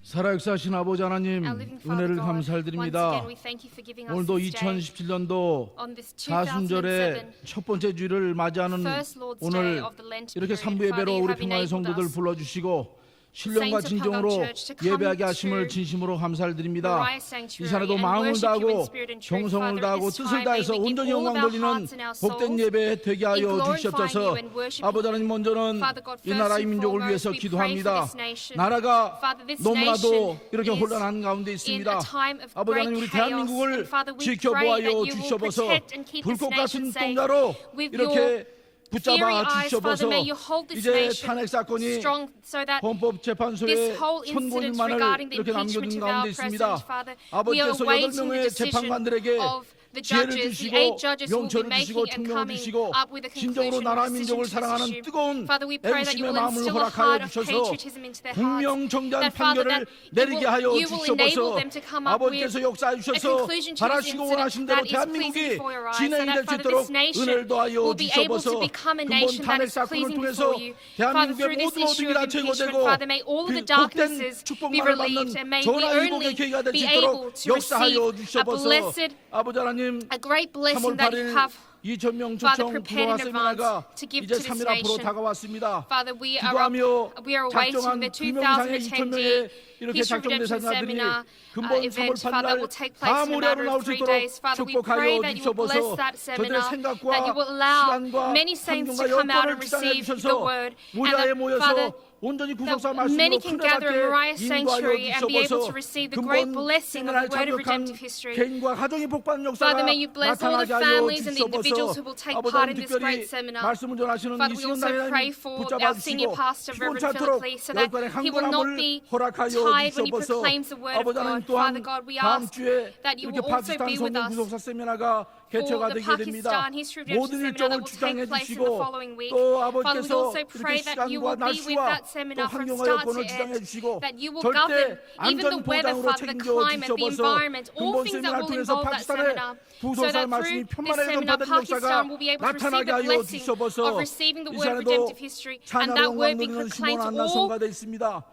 살아역사하신 아버지 하나님, 은혜를 감사드립니다. 오늘도 2017년도 사순절의 첫 번째 주일을 맞이하는 오늘 이렇게 삼부 예배로 우리 평화의 성도들 불러주시고 신령과 진정으로 예배하게 하심을 진심으로 감사를 드립니다. 이 산에도 마음을 다하고 정성을 다하고 뜻을 다해서 온전히 영광 돌리는 복된 예배 되게 하여 주시옵소서. 아버지 하나님, 먼저는 이 나라 이 민족을 위해서 기도합니다. 나라가 너무나도 이렇게 혼란한 가운데 있습니다. 아버지 하나님, 우리 대한민국을 지켜보아여 주시옵소서. 불꽃 같은 동자로 이렇게 붙잡아 주시옵소서. 이제 탄핵 사건이 헌법재판소에 선고일만을 이렇게 남겨둔 가운데 있습니다. 아버지께서 8명의 재판관들에게 지혜를 주시고 용처를 주시고 총명을 주시고 진정으로 나라 민족을 사랑하는 뜨거운 애국심의 마음을 허락하여 주셔서 공명정대한 판결을 내리게 하여 주시옵소서. 아버지께서 역사해 주셔서 바라시고 원하신 대로 대한민국이 진행이 될 수 있도록 은혜를 더하여 주시옵소서. 근본 탄핵 사건을 통해서 대한민국의 모든 어둠이 다 제거되고 복된 축복만을 받는 전화위복의 계기가 될 수 있도록 역사하여 주시옵소서. 아버지 하나님, 3월 8일 2,000명 초청 부동화 세미나가 이제 3일 앞으로 다가왔습니다. 기도하며 작정한 2명 이상의 2,000명의 이렇게 작정 대상자들이 근본 3월 8일 날 다 모레로 나올 수 있도록 축복하여 주시옵소서. 저들의 생각과 시간과 환경과 여건을 주장해 주셔서 모리아에 모여서 온전히 구속사 말씀으로 큰일받게 인도하여 주시옵소서. 근본 생활에 참여한 개인과 가정이 복받는 역사가 나타나게 하여 주시옵소서. 아버지 하나님, 특별히 말씀을 전하시는 이시원 나이나님 붙잡아 주시고 피곤치 않도록 열간의 강건함을 허락하여 주시옵소서. 아버지 하나님, 또한 다음 주에 이렇게 파키스탄 성공 구속사 세미나가 개최가 되게 됩니다. 모든 일정을 주장해 주시고 또 아버지께서 이렇게 시간과 날씨와 또 환경과 여건을 주장해 주시고 절대 안전 보장으로 책임져 주시옵소서. 근본 세미나를 통해서 파키스탄의 구속사 말씀이 편만하게 받은 역사가 나타나게 하여 주시옵소서. 이 시간에도 찬양과 영광 돌리는 시몬 안나 성가대 있습니다.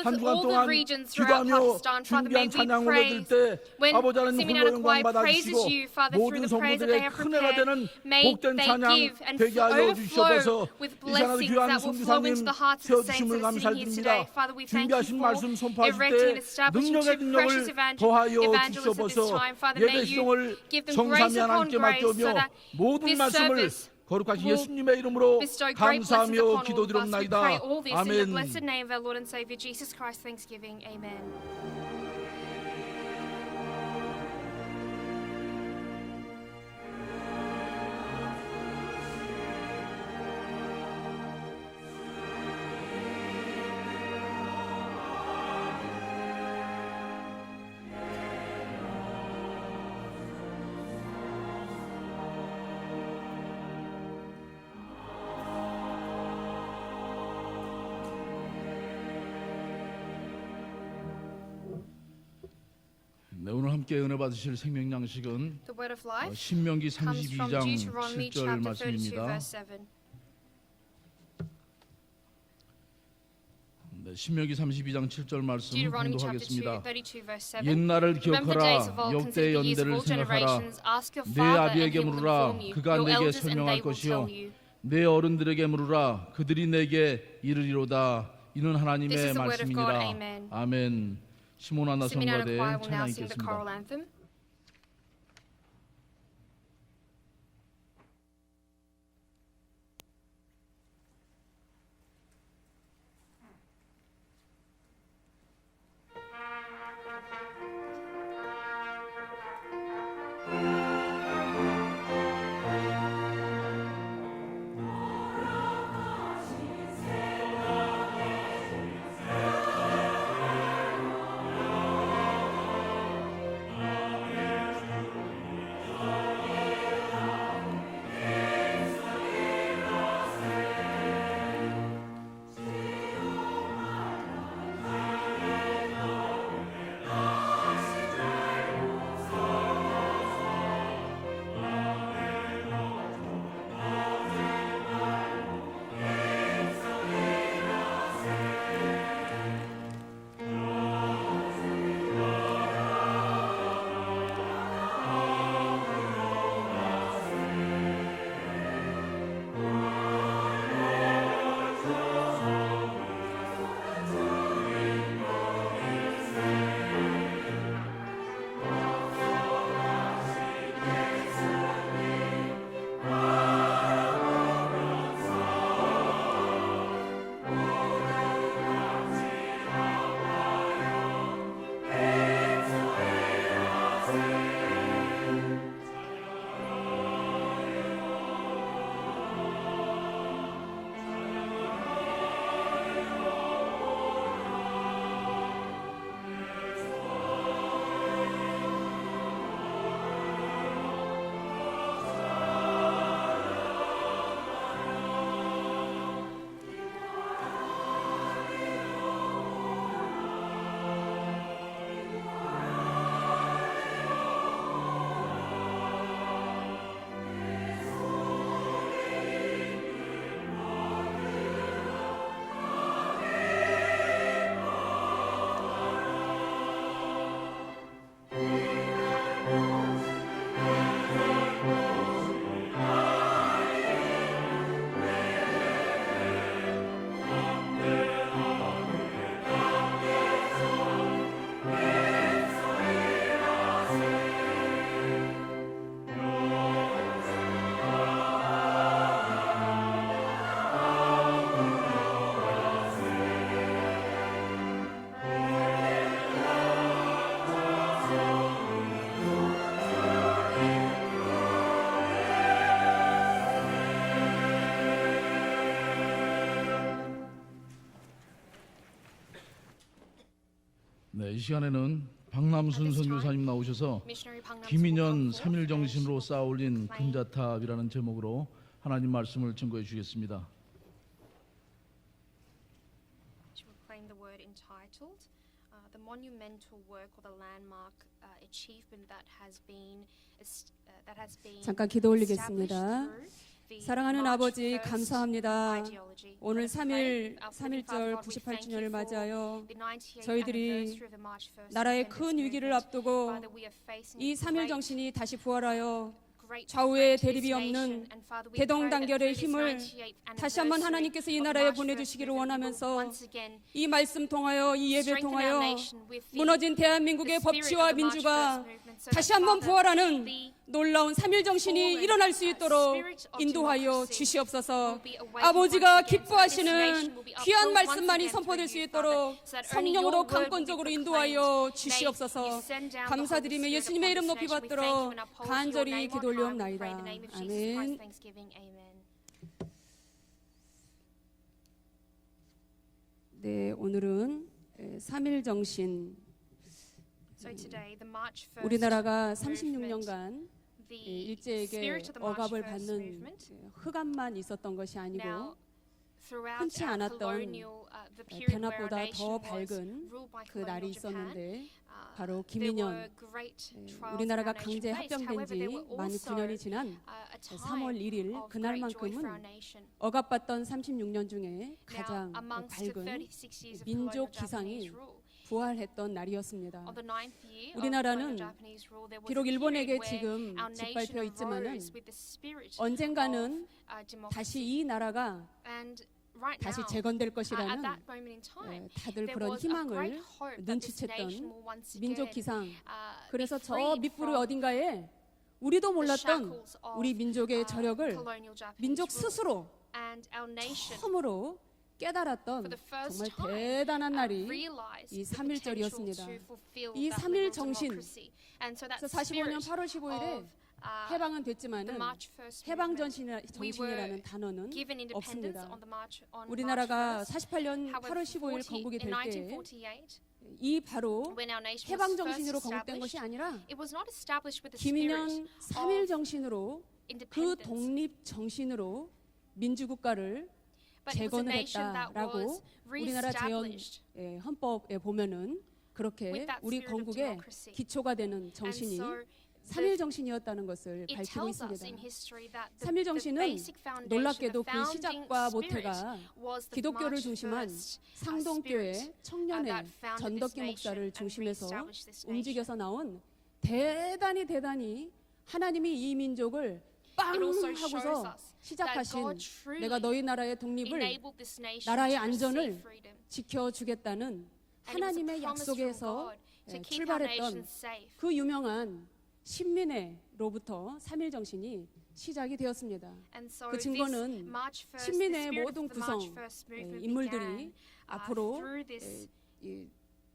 한 주간 동안 기도하며 준비한 찬양 올려드릴 때 아버지 하나님 홀로 영광 받아주시고 모든 성도들의 큰 해가 되는 복된 찬양 되게 하여 주시옵소서. 이 시간에도 귀한 선교사님 세워주심을 감사드립니다. 준비하신 말씀 선포하실 때 능력의 능력을 더하여 주시옵소서. 예배 시동을 성삼위 하나님께 맡겨오며 모든 말씀을 거룩하신 예수님의 이름으로 감사하며 기도드립나이다. 아멘. 네, 오늘 함께 은혜 받으실 생명 양식은 신명기 32장 7절 말씀입니다. 네, 신명기 32장 7절 말씀 공독하겠습니다. 옛날을 기억하라, 역대의 연대를 생각하라. 내 아비에게 물으라, 그가 내게 설명할 것이요 내 어른들에게 물으라, 그들이 내게 이르리로다. 이는 하나님의 말씀이니라. 아멘. 시몬 안나 성가대 찬양 있겠습니다. 네, 이 시간에는 박남순 선교사님 나오셔서 김인현 3일 정신으로 쌓아올린 금자탑이라는 제목으로 하나님 말씀을 증거해 주시겠습니다. The monumental work or the landmark achievement that has been 잠깐 기도 올리겠습니다. 사랑하는 아버지 감사합니다. 오늘 3.1절 98주년을 맞이하여 저희들이 나라의 큰 위기를 앞두고 이 3.1 정신이 다시 부활하여 좌우에 대립이 없는 대동단결의 힘을 다시 한번 하나님께서 이 나라에 보내주시기를 원하면서 이 말씀 통하여 이 예배 통하여 무너진 대한민국의 법치와 민주가 다시 한번 부활하는 놀라운 3.1 정신이 일어날 수 있도록 인도하여 주시옵소서. 아버지가 기뻐하시는 귀한 말씀만이 선포될 수 있도록 성령으로 강권적으로 인도하여 주시옵소서. 감사드리며 예수님의 이름 높이 받들어 간절히 기도 올리옵나이다. 아멘. 네, 오늘은 3.1 정신, 우리나라가 36년간 일제에게 억압을 받는 흑암만 있었던 것이 아니고 흔치 않았던 대낮보다 더 밝은 그 날이 있었는데 바로 김인현, 우리나라가 강제 합병된 지 만 9년이 지난 3월 1일 그날만큼은 억압받던 36년 중에 가장 밝은 민족 기상이 부활했던 날이었습니다. 우리나라는 비록 일본에게 지금 짓밟혀 있지만은 언젠가는 다시 이 나라가 다시 재건될 것이라는 다들 그런 희망을 눈치챘던 민족 기상. 그래서 저 밑부르 어딘가에 우리도 몰랐던 우리 민족의 저력을 민족 스스로 처음으로 깨달았던 정말 대단한 날이 이 3.1절이었습니다. 이 3.1 정신, 그래서 45년 8월 15일에 해방은 됐지만은 해방 정신이라는 단어는 없습니다. 우리나라가 48년 8월 15일 건국이 될 때 이 바로 해방 정신으로 건국된 것이 아니라 김인현 3.1 정신으로 그 독립 정신으로 민주국가를 재건을 했다라고 우리나라 재헌 헌법에 보면은 그렇게 우리 건국의 기초가 되는 정신이 3.1 정신이었다는 것을 밝히고 있습니다. 3.1 정신은 놀랍게도 그 시작과 모태가 기독교를 중심한 상동교회 청년회 전덕기 목사를 중심해서 움직여서 나온 대단히 하나님이 이 민족을 빵 하고서 시작하신 내가 너희 나라의 독립을 나라의 안전을 지켜주겠다는 하나님의 약속에서 출발했던 그 유명한 신민회로부터 3.1 정신이 시작이 되었습니다. 그 증거는 신민회의 모든 구성 인물들이 앞으로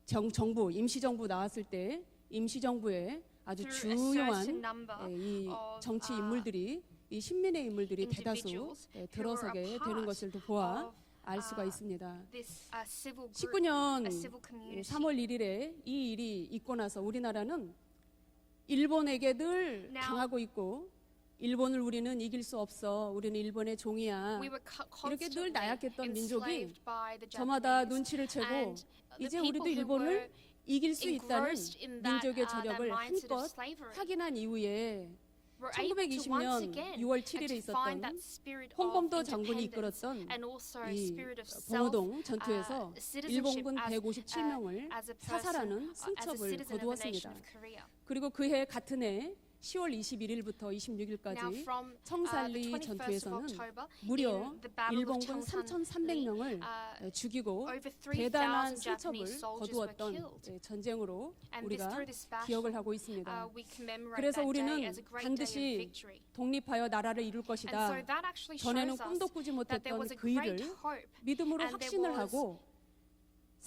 정부 임시정부 나왔을 때 임시정부의 아주 중요한 이 정치 인물들이 이 신민의 인물들이 대다수 들어서게 되는 것을 보아 알 수가 있습니다. 19년 3월 1일에 이 일이 있고 나서 우리나라는 일본에게 늘 당하고 있고 일본을 우리는 이길 수 없어. 우리는 일본의 종이야. 이렇게 늘 나약했던 민족이 저마다 눈치를 채고 이제 우리도 일본을 이길 수 있다는 민족의 저력을 한껏 확인한 이후에 1920년 6월 7일에 있었던 홍범도 장군이 이끌었던 이 봉오동 전투에서 일본군 157명을 사살하는 승첩을 거두었습니다. 그리고 그해 같은 해 10월 21일부터 26일까지 청살리 전투에서는 무려 일본군 3,300명을 죽이고 대단한 승첩을 거두었던 전쟁으로 우리가 기억을 하고 있습니다. 그래서 우리는 반드시 독립하여 나라를 이룰 것이다. 전에는 꿈도 꾸지 못했던 그 일을 믿음으로 확신을 하고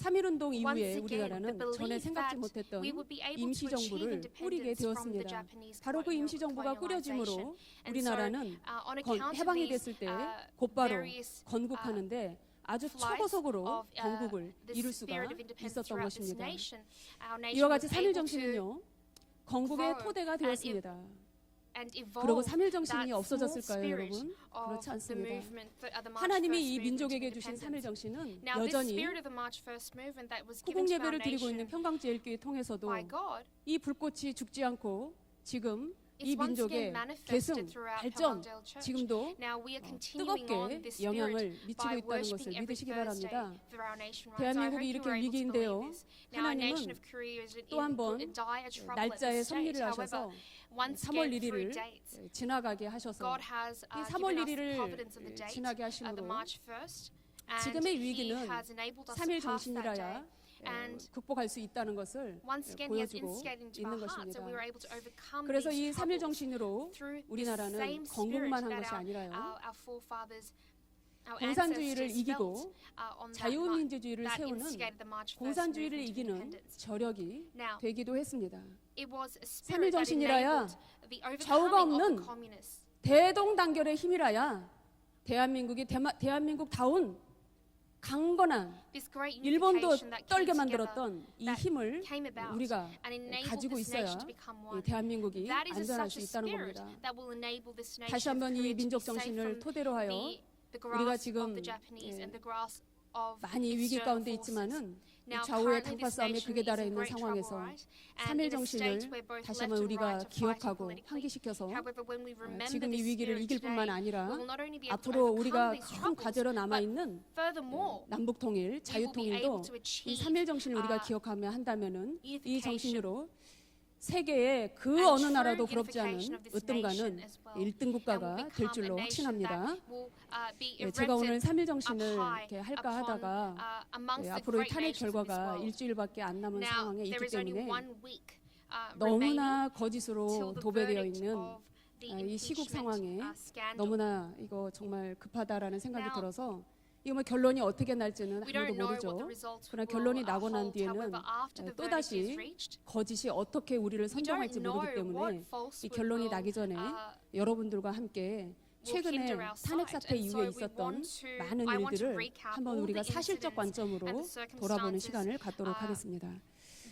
3.1운동 이후에 우리나라는 전에 생각지 못했던 임시정부를 꾸리게 되었습니다. 바로 그 임시정부가 꾸려짐으로 우리나라는 해방이 됐을 때 곧바로 건국하는데 아주 flight 초고속으로 of 건국을 the 이룰 수가 spirit of independence 있었던 throughout this 것입니다. nation. Our nation 이와 was 같이 삼일 able to 정신은요, 건국의 토대가 되었습니다. and 그리고 evolve 삼일 정신이 that 없어졌을까요, small 여러분? spirit 그렇지 of the 않습니다. movement, the March 하나님이 First 이 movement to 민족에게 주신 independence. 삼일 정신은 Now, this 여전히 spirit of the March First movement that was 후국 given to our 예배를 드리고 있는 nation 평강제일교회 통해서도 by God 이 불꽃이 죽지 않고 지금 이 is once 민족의 again manifested 계승, throughout 발전, Pyeongtae Church. 지금도 Now we are continuing on 뜨겁게 this 영향을 spirit 미치고 by 있다는 것을 worshiping every 믿으시기 Thursday 바랍니다. through our nation. So I 대한민국이 hope 이렇게 you are able to 위기인데요. believe this. Now our nation 하나님은 of Korea is 또 한 번 in dire trouble at 날짜에 this stage. 섭리를 하셔서 However, once 3월 again through 1일을 dates, 지나가게 하셔서 God has 이 3월 given us the 1일을 providence of the date, 지나게 the 하심으로 March 1st, and 지금의 He 위기는 has enabled us to 3일 pass that day. 정신이라야 And 극복할 수 있다는 것을 once again, He has 보여주고 instigated into 있는 our hearts, 것입니다. so we were able to overcome 그래서 이 these 3일 troubles 정신으로 through the 우리나라는 same spirit 건국만 한 that 것이 아니라요. our forefathers, our 공산주의를 ancestors 이기고 felt, on that 자유민주주의를 that 세우는 instigated the March First 공산주의를 movement to 이기는 independence. 저력이 Now, 되기도 했습니다. it was a 삼일 spirit that 정신이라야 enabled the 좌우가 overcoming of 없는 the communists. 대동단결의 힘이라야 대한민국이 대한민국다운 강건한 This great 일본도 unification that came 떨게 together, 만들었던 이 that 힘을 came about 우리가 and enabled 가지고 this 있어야 nation to become 이 one. 대한민국이 That is 안전할 수 such a 있다는 spirit 겁니다. that will enable this nation 다시 of 한번 이 Korea to be 민족 safe 정신을 from 토대로 하여 the 우리가 grasp 지금 of the Japanese and the grasp of 많이 위기 external 가운데 forces. 있지만은 이 Now, 좌우의 currently 당파 this 싸움에 nation 극에 is 달해 in 있는 great trouble, 상황에서 right? And 삼일 in a 정신을 state where both 다시 left 한번 and 우리가 right are fighting 기억하고 politically. 환기시켜서 However, when we remember 지금 이 this 위기를 spirit 이길 뿐만 today, 아니라 we will not only be able to 앞으로 overcome 우리가 these 큰 troubles, 과제로 남아 but 있는 furthermore, 남북 통일, we will be 자유통일도 able to 이 achieve 3일 정신을 우리가 기억하며 한다면은 이 unification 정신으로 세계의 그 and 어느 true 나라도 부럽지 않은 unification of this 으뜸가는 nation as well. 1등 And 국가가 will 될 become 줄로 a nation 확신합니다. that will, be 예, 제가 오늘 erected 3일 up 정신을 high 이렇게 할까 upon, 하다가 amongst 예, the 앞으로 이 great 탄핵 nations of this 결과가 world. 일주일밖에 안 남은 Now, 상황에 there 있기 is only 때문에 1 week remaining 너무나 till 거짓으로 the 도배되어 verdict 있는 of the 이 시국 impeachment 상황에 scandal. 너무나 이거 정말 급하다라는 생각이 Now, 들어서 이거 뭐 결론이 어떻게 날지는 We don't 아무도 know what the 모르죠. results 그러나 will 결론이 나고 난 hold. 뒤에는 However, after the verdict is 또다시 reached, 거짓이 어떻게 우리를 we don't 선정할지 know 모르기 what 때문에 이 falsehood 결론이 will, 나기 전에 여러분들과 함께 최근에 hinder our 탄핵 sight. 사태 And so 이후에 we 있었던 want to- 많은 I want to 일들을 recap 한번 all 우리가 the 사실적 incidents 관점으로 and the 돌아보는 circumstances, 시간을 갖도록 하겠습니다.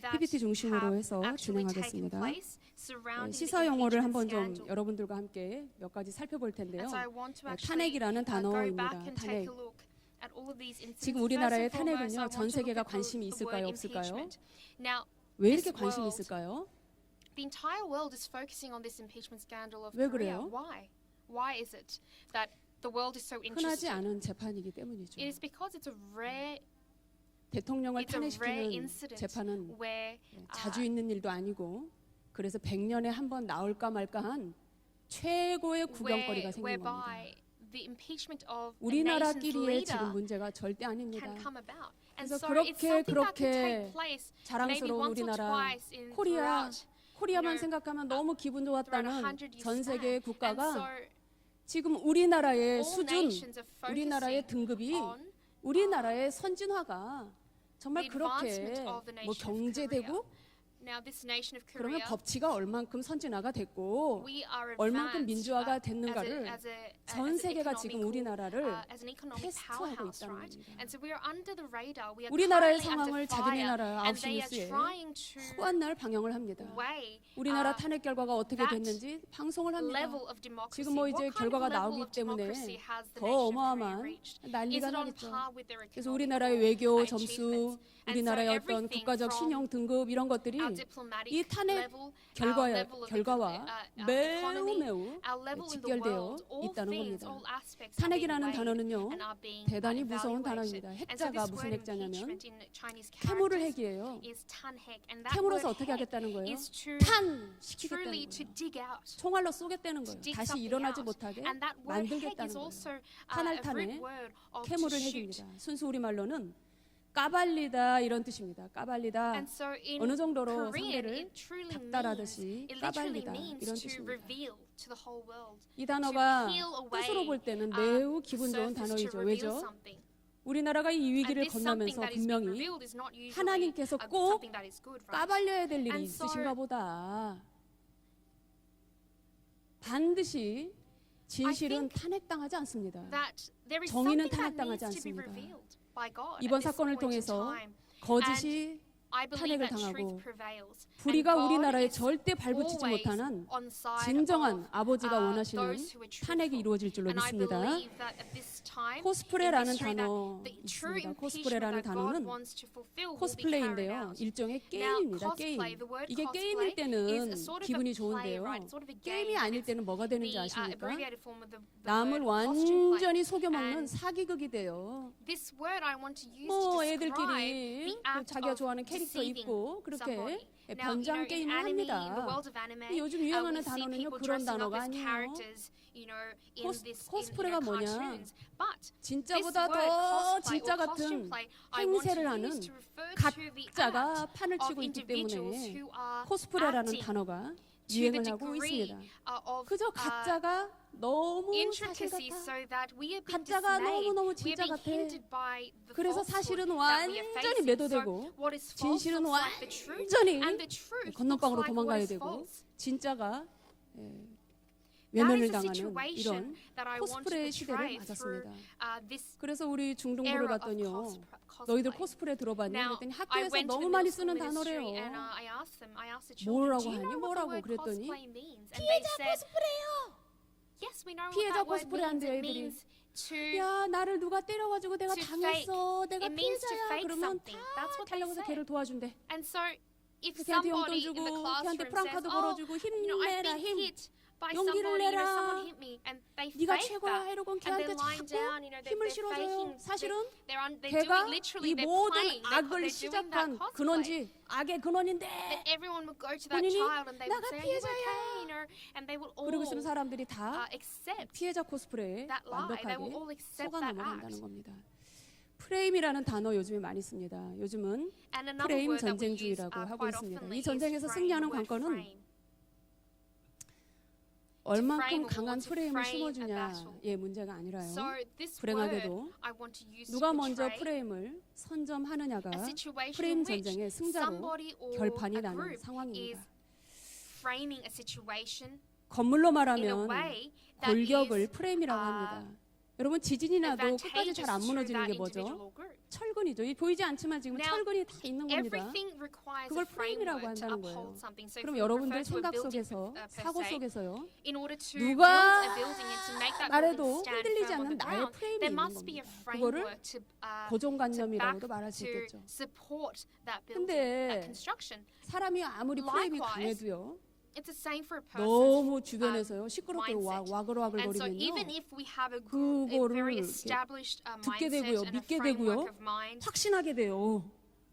that PPT 중심으로 have 해서 actually taken 진행하겠습니다. place surrounding the 시사 용어를 impeachment 한번 좀 scandal. 여러분들과 함께 몇 가지 살펴볼 텐데요. And so I want to actually 탄핵이라는 go 단어입니다. back and 탄핵. take a look at all of these incidents. 지금 우리나라의 First and foremost, 탄핵은요, I 전 want to 세계가 look at 관심이 the 있을까요, word 없을까요? impeachment. Now, 왜 이렇게 this 관심이 world, 있을까요? the entire world is focusing on this impeachment scandal of 왜 Korea. 그래요? Why? Why is it that the world is so 흔하지 interested? 않은 재판이기 때문이죠. It is because it's a rare 대통령을 it's a rare 탄핵시키는 incident 재판은 where 자주 있는 일도 아니고 그래서 100년에 한 번 나올까 말까한 최고의 구경거리가 생긴 겁니다. whereby the impeachment of a nation's 우리나라끼리의 지금 leader 문제가 절대 아닙니다. can come about. And 그래서 so it's something that could 그렇게 take place maybe 자랑스러운 once or 우리나라 twice in 코리아 throughout 코리아만 you know, 생각하면 너무 기분 throughout 좋았다는 100 years 전 세계의 span. And 국가가 so 지금 우리나라의 all 수준, nations are 우리나라의 focusing 등급이 on 우리나라의 선진화가 정말 the 그렇게 advancement of the 뭐 nation of 경제되고 now this nation of 그러면 Korea. 법치가 얼만큼 선진화가 됐고 We are 얼만큼 advanced, 민주화가 됐는가를 전 as 세계가 an 지금 economical, 우리나라를 as an economic 테스트하고 powerhouse, 있다는 right? 겁니다. And so we are under the radar. We are 우리나라의 currently under 상황을 자기네 fire, 나라 and 9시 they are 뉴스에 trying to 후한 날 방영을 합니다. weigh 우리나라 탄핵 결과가 어떻게 that 됐는지 방송을 합니다. level of democracy. 지금 뭐 이제 What kind 결과가 of level 나오기 of 때문에 democracy has the 더 nation of Korea 어마어마한 reached? Is 난리가 it on 나겠죠. par with their 그래서 economical 우리나라의 외교 점수, achievements? And so 우리나라의 어떤 everything 국가적 from 신용 등급 이런 것들이 our diplomatic 이 탄핵 level, 결과와 매우 economy, 매우 our level in the 직결되어 world, all 있다는 things, 겁니다. all aspects are being 탄핵이라는 weighed 단어는요, and are being 대단히 무서운 evaluated. 단어입니다. And so 핵자가 this 무슨 word 핵자냐면 impeachment in Chinese 캐모를 characters 핵이에요. is 탄핵, and that 캐모로서 word 어떻게 핵 하겠다는 거예요? is to 탄시키겠다는 truly to 거예요. dig out. 총알로 쏘겠다는 거예요. dig 다시 something 일어나지 out. 못하게 And that word 핵 만들겠다는 is 거예요. also a 탄알탄의 root word of to 캐모를 shoot. 핵입니다. 순수 우리말로는 까발리다 이런 뜻입니다. 까발리다. And so in 어느 정도로 Korean, 상대를 it truly means, 닥달하듯이 it literally 까발리다 means 이런 to 뜻입니다. reveal to the whole world. 이 단어가 to peel away, 뜻으로 볼 때는 매우 the 기분 좋은 surface to 단어이죠. reveal 왜죠? something. 우리나라가 이 And 위기를 this something 건너면서 that is being 분명히 revealed is not usually 하나님께서 꼭 something that is good, right? 까발려야 될 일이 And so 있으신가 보다. 반드시 진실은 탄핵당하지 않습니다. that there is 정의는 something that 탄핵당하지 needs to be 않습니다. revealed by God 이번 at this 사건을 point in 통해서 time. 거짓이 I believe 탄핵을 that truth 당하고 prevails. 불의가 And God 우리나라에 is 절대 발붙이지 always 못하는 on side 진정한 of, 아버지가 원하시는 those who are truthful. 탄핵이 이루어질 줄로 And I 믿습니다. believe that at this time, 코스프레라는 in history, that 단어 the true 있습니다. impeachment 코스프레라는 that God 단어는 wants to fulfill will be carried 코스플레이인데요. out. 일종의 Now, 게임입니다. cosplay, 게임. the word 이게 cosplay 게임일 is 때는 a sort of a 기분이 play, 좋은데요. right? It's sort of a 게임이 game. 아닐 It's 때는 뭐가 되는지 the 아십니까? abbreviated form of the 남을 word costume play. 완전히 속여먹는 And 사기극이 돼요. This word I want to use 뭐 to describe 애들끼리 the 그 act 자기가 of 좋아하는 캐릭터 deceiving 입고 그렇게 somebody. Now, 변장 in 게임을 anime, in the 합니다. world of anime, 근데 요즘 we 유행하는 see 단어는요 people 그런 dressing up 단어가 as 아니에요. characters, in this, 코스프레가 in 뭐냐? cartoons. But 진짜보다 this word, 더 cosplay 진짜 or 같은 costume play, I want to 행세를 하는 use to refer to the 가짜가 act 판을 of 치고 있기 individuals 때문에 who are 코스프레라는 acting 단어가 to the 유행을 하고 degree 있습니다. of 그저 가짜가 너무 사실 intricacy, 같아. so that we are being 가짜가 dismayed. 너무너무 We are 진짜 being 같아. hindered by the 그래서 falsehood 사실은 that we are 완전히 facing. 매도되고 So what is false 진실은 looks like the truth, 완전히 and the truth 건너방으로 looks like what 도망가야 is 되고 false. 진짜가 That 외면을 is a 당하는 situation 이런 that I want to 코스프레 시대를 portray through 맞았습니다. this 그래서 우리 중등부를 era of 갔더니요. cosplay. 너희들 코스프레 들어봤니? Now, 그랬더니 I 학교에서 went to 너무 the 많이 middle school 쓰는 ministry 단어래요. and I asked the children, 뭐라고 do you 하니? know what the 뭐라고 word 그랬더니 cosplay means? And they 피해자 said, 코스프레요. yes, we know what 피해자 that word 코스프레 means. 한대요, It 애들이. means to 야 나를 누가 때려가지고 내가 to 당했어. 내가 It means to 피해자야. fake 그러면 something. That's 다 what they 달려가서 say. 걔를 도와준대. And so if 걔한테 용돈 somebody in 주고 the 걔한테 classroom says, 프랑카드 oh, 걸어주고 I've 힘내라 been 힘. hit by 용기를 somebody, 내라. someone hit me, and they 네가 fake 최고야 that. 이러고 And they're 걔한테 lying 자꾸 down, 힘을 they're 실어줘요. faking. 사실은 They're 걔가 doing literally, 이 they're 모든 playing. 악을 They're doing that 시작한 cosplay. 근원지 악의 근원인데 That everyone would go to that 본인이 child and they would 나가 say, "He's 피해자야." okay," and they will all 그러고 있으면 사람들이 다 accept 피해자 코스프레에 that lie. They will all 완벽하게 accept 속아 that 넘어간다는 act. 겁니다. 프레임이라는 단어 요즘에 많이 씁니다. 요즘은 And another 프레임 word that we use 전쟁주의라고 하고 quite 있습니다. oftenly 이 is 전쟁에서 frame, 승리하는 the word 관건은 frame. 얼만큼 frame or 강한 to 프레임을 frame a 심어주냐의 문제가 아니라요. So this 불행하게도 word I want to use 누가 to 먼저 portray 프레임을 선점하느냐가 a situation 프레임 in which 전쟁의 승자로 somebody or 결판이 a 나는 group is 상황입니다. framing a situation 건물로 in a 말하면 way that 골격을 is 프레임이라고 합니다. 여러분 지진이 나도 끝까지 잘 안 advantageous to 무너지는 that 게 뭐죠? individual or group. 철근이죠. 이 보이지 않지만 지금 Now, 철근이 다 있는 겁니다. Everything requires 그걸 a framework 프레임이라고 to 한다는 거예요. uphold something. So 그럼 if we 여러분들 refer to a 생각 building 속에서 per 사고 se, 속에서요. in order to 누가 build a building and to make that 말해도 building stand 흔들리지 firm on 않는 the 나의 ground, 프레임이 there 있는 must be a 겁니다. 그거를 framework to back, 고정관념이라고도 말할 수 to 있겠죠. support that building, 근데 that construction. 사람이 아무리 프레임이 Likewise, 강해도요. It's the same for a person's 너무 주변에서요. 시끄럽게 mindset. 와글와글 And so even 거리면요. if we have a good, a 그거를 very 이렇게 established 듣게 mindset 되고요. and a 믿게 framework 되고요. of mind, 확신하게 돼요.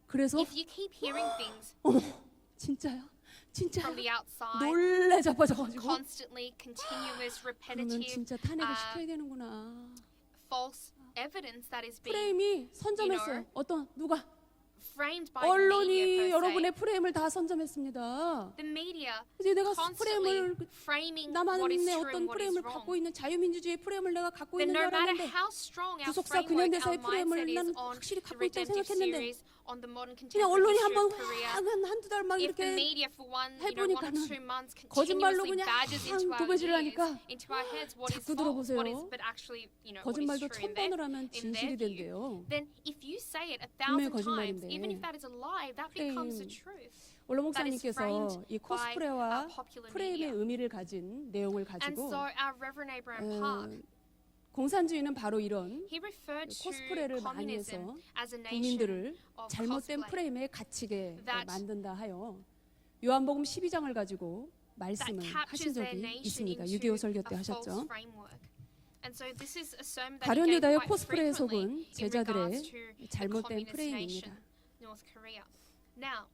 그래서 if you keep hearing things 진짜요? 진짜요? from the outside, 놀래 자빠져가지고 constantly, continuous, 그러면 repetitive, 진짜 탄핵을 시켜야 되는구나. false evidence that is being 프레임이 선점했어요. 어떤 누가? framed by the 언론이 media per 여러분의 se. 프레임을 다 선점했습니다. The media 이제 내가 constantly 프레임을 framing what is 나만의 true 어떤 and what is 프레임을 wrong. 갖고 있는 자유민주주의 프레임을 내가 갖고 Then 있는 줄 no matter 알았는데 how strong our 구속사 framework, 근현대사의 our 프레임을 mindset 나는 is on 확실히 the 갖고 있다고 redemptive 생각했는데 series, on the modern 그냥 contemporary 언론이 history 한번 of Korea. 한두 달 막 If the 이렇게 media for one or 해보니까는 2 months 거짓말로 continuously 그냥 badges into our 도배질을 ears, 하니까 into our heads what is 자꾸 false, what is 들어보세요. but actually, what is 거짓말도 true 1000번을 하면 in their 진실이 view. 된대요. Then if you say it 1,000 분명히 times, 거짓말인데. even if that is a lie, that becomes the truth. 원로 That is 목사님께서 framed 이 by 코스프레와 popular 프레임의 media. 의미를 가진 내용을 And 가지고 so our Reverend Abraham Park, 공산주의는 바로 이런 he referred to 코스프레를 많이 communism 해서 as a nation 국민들을 of 잘못된 cosplay. 프레임에 갇히게 That- 만든다 하여 요한복음 12장을 가지고 That 말씀을 하신 captures their 적이 nation 있습니다. into 6.25 설교 때 a false 하셨죠. framework. And so this is a sermon that he 가룟 gave 유다의 quite 코스프레에 frequently 속은 제자들의 in regards to the 잘못된 communist 프레임입니다. nation, North Korea. Now,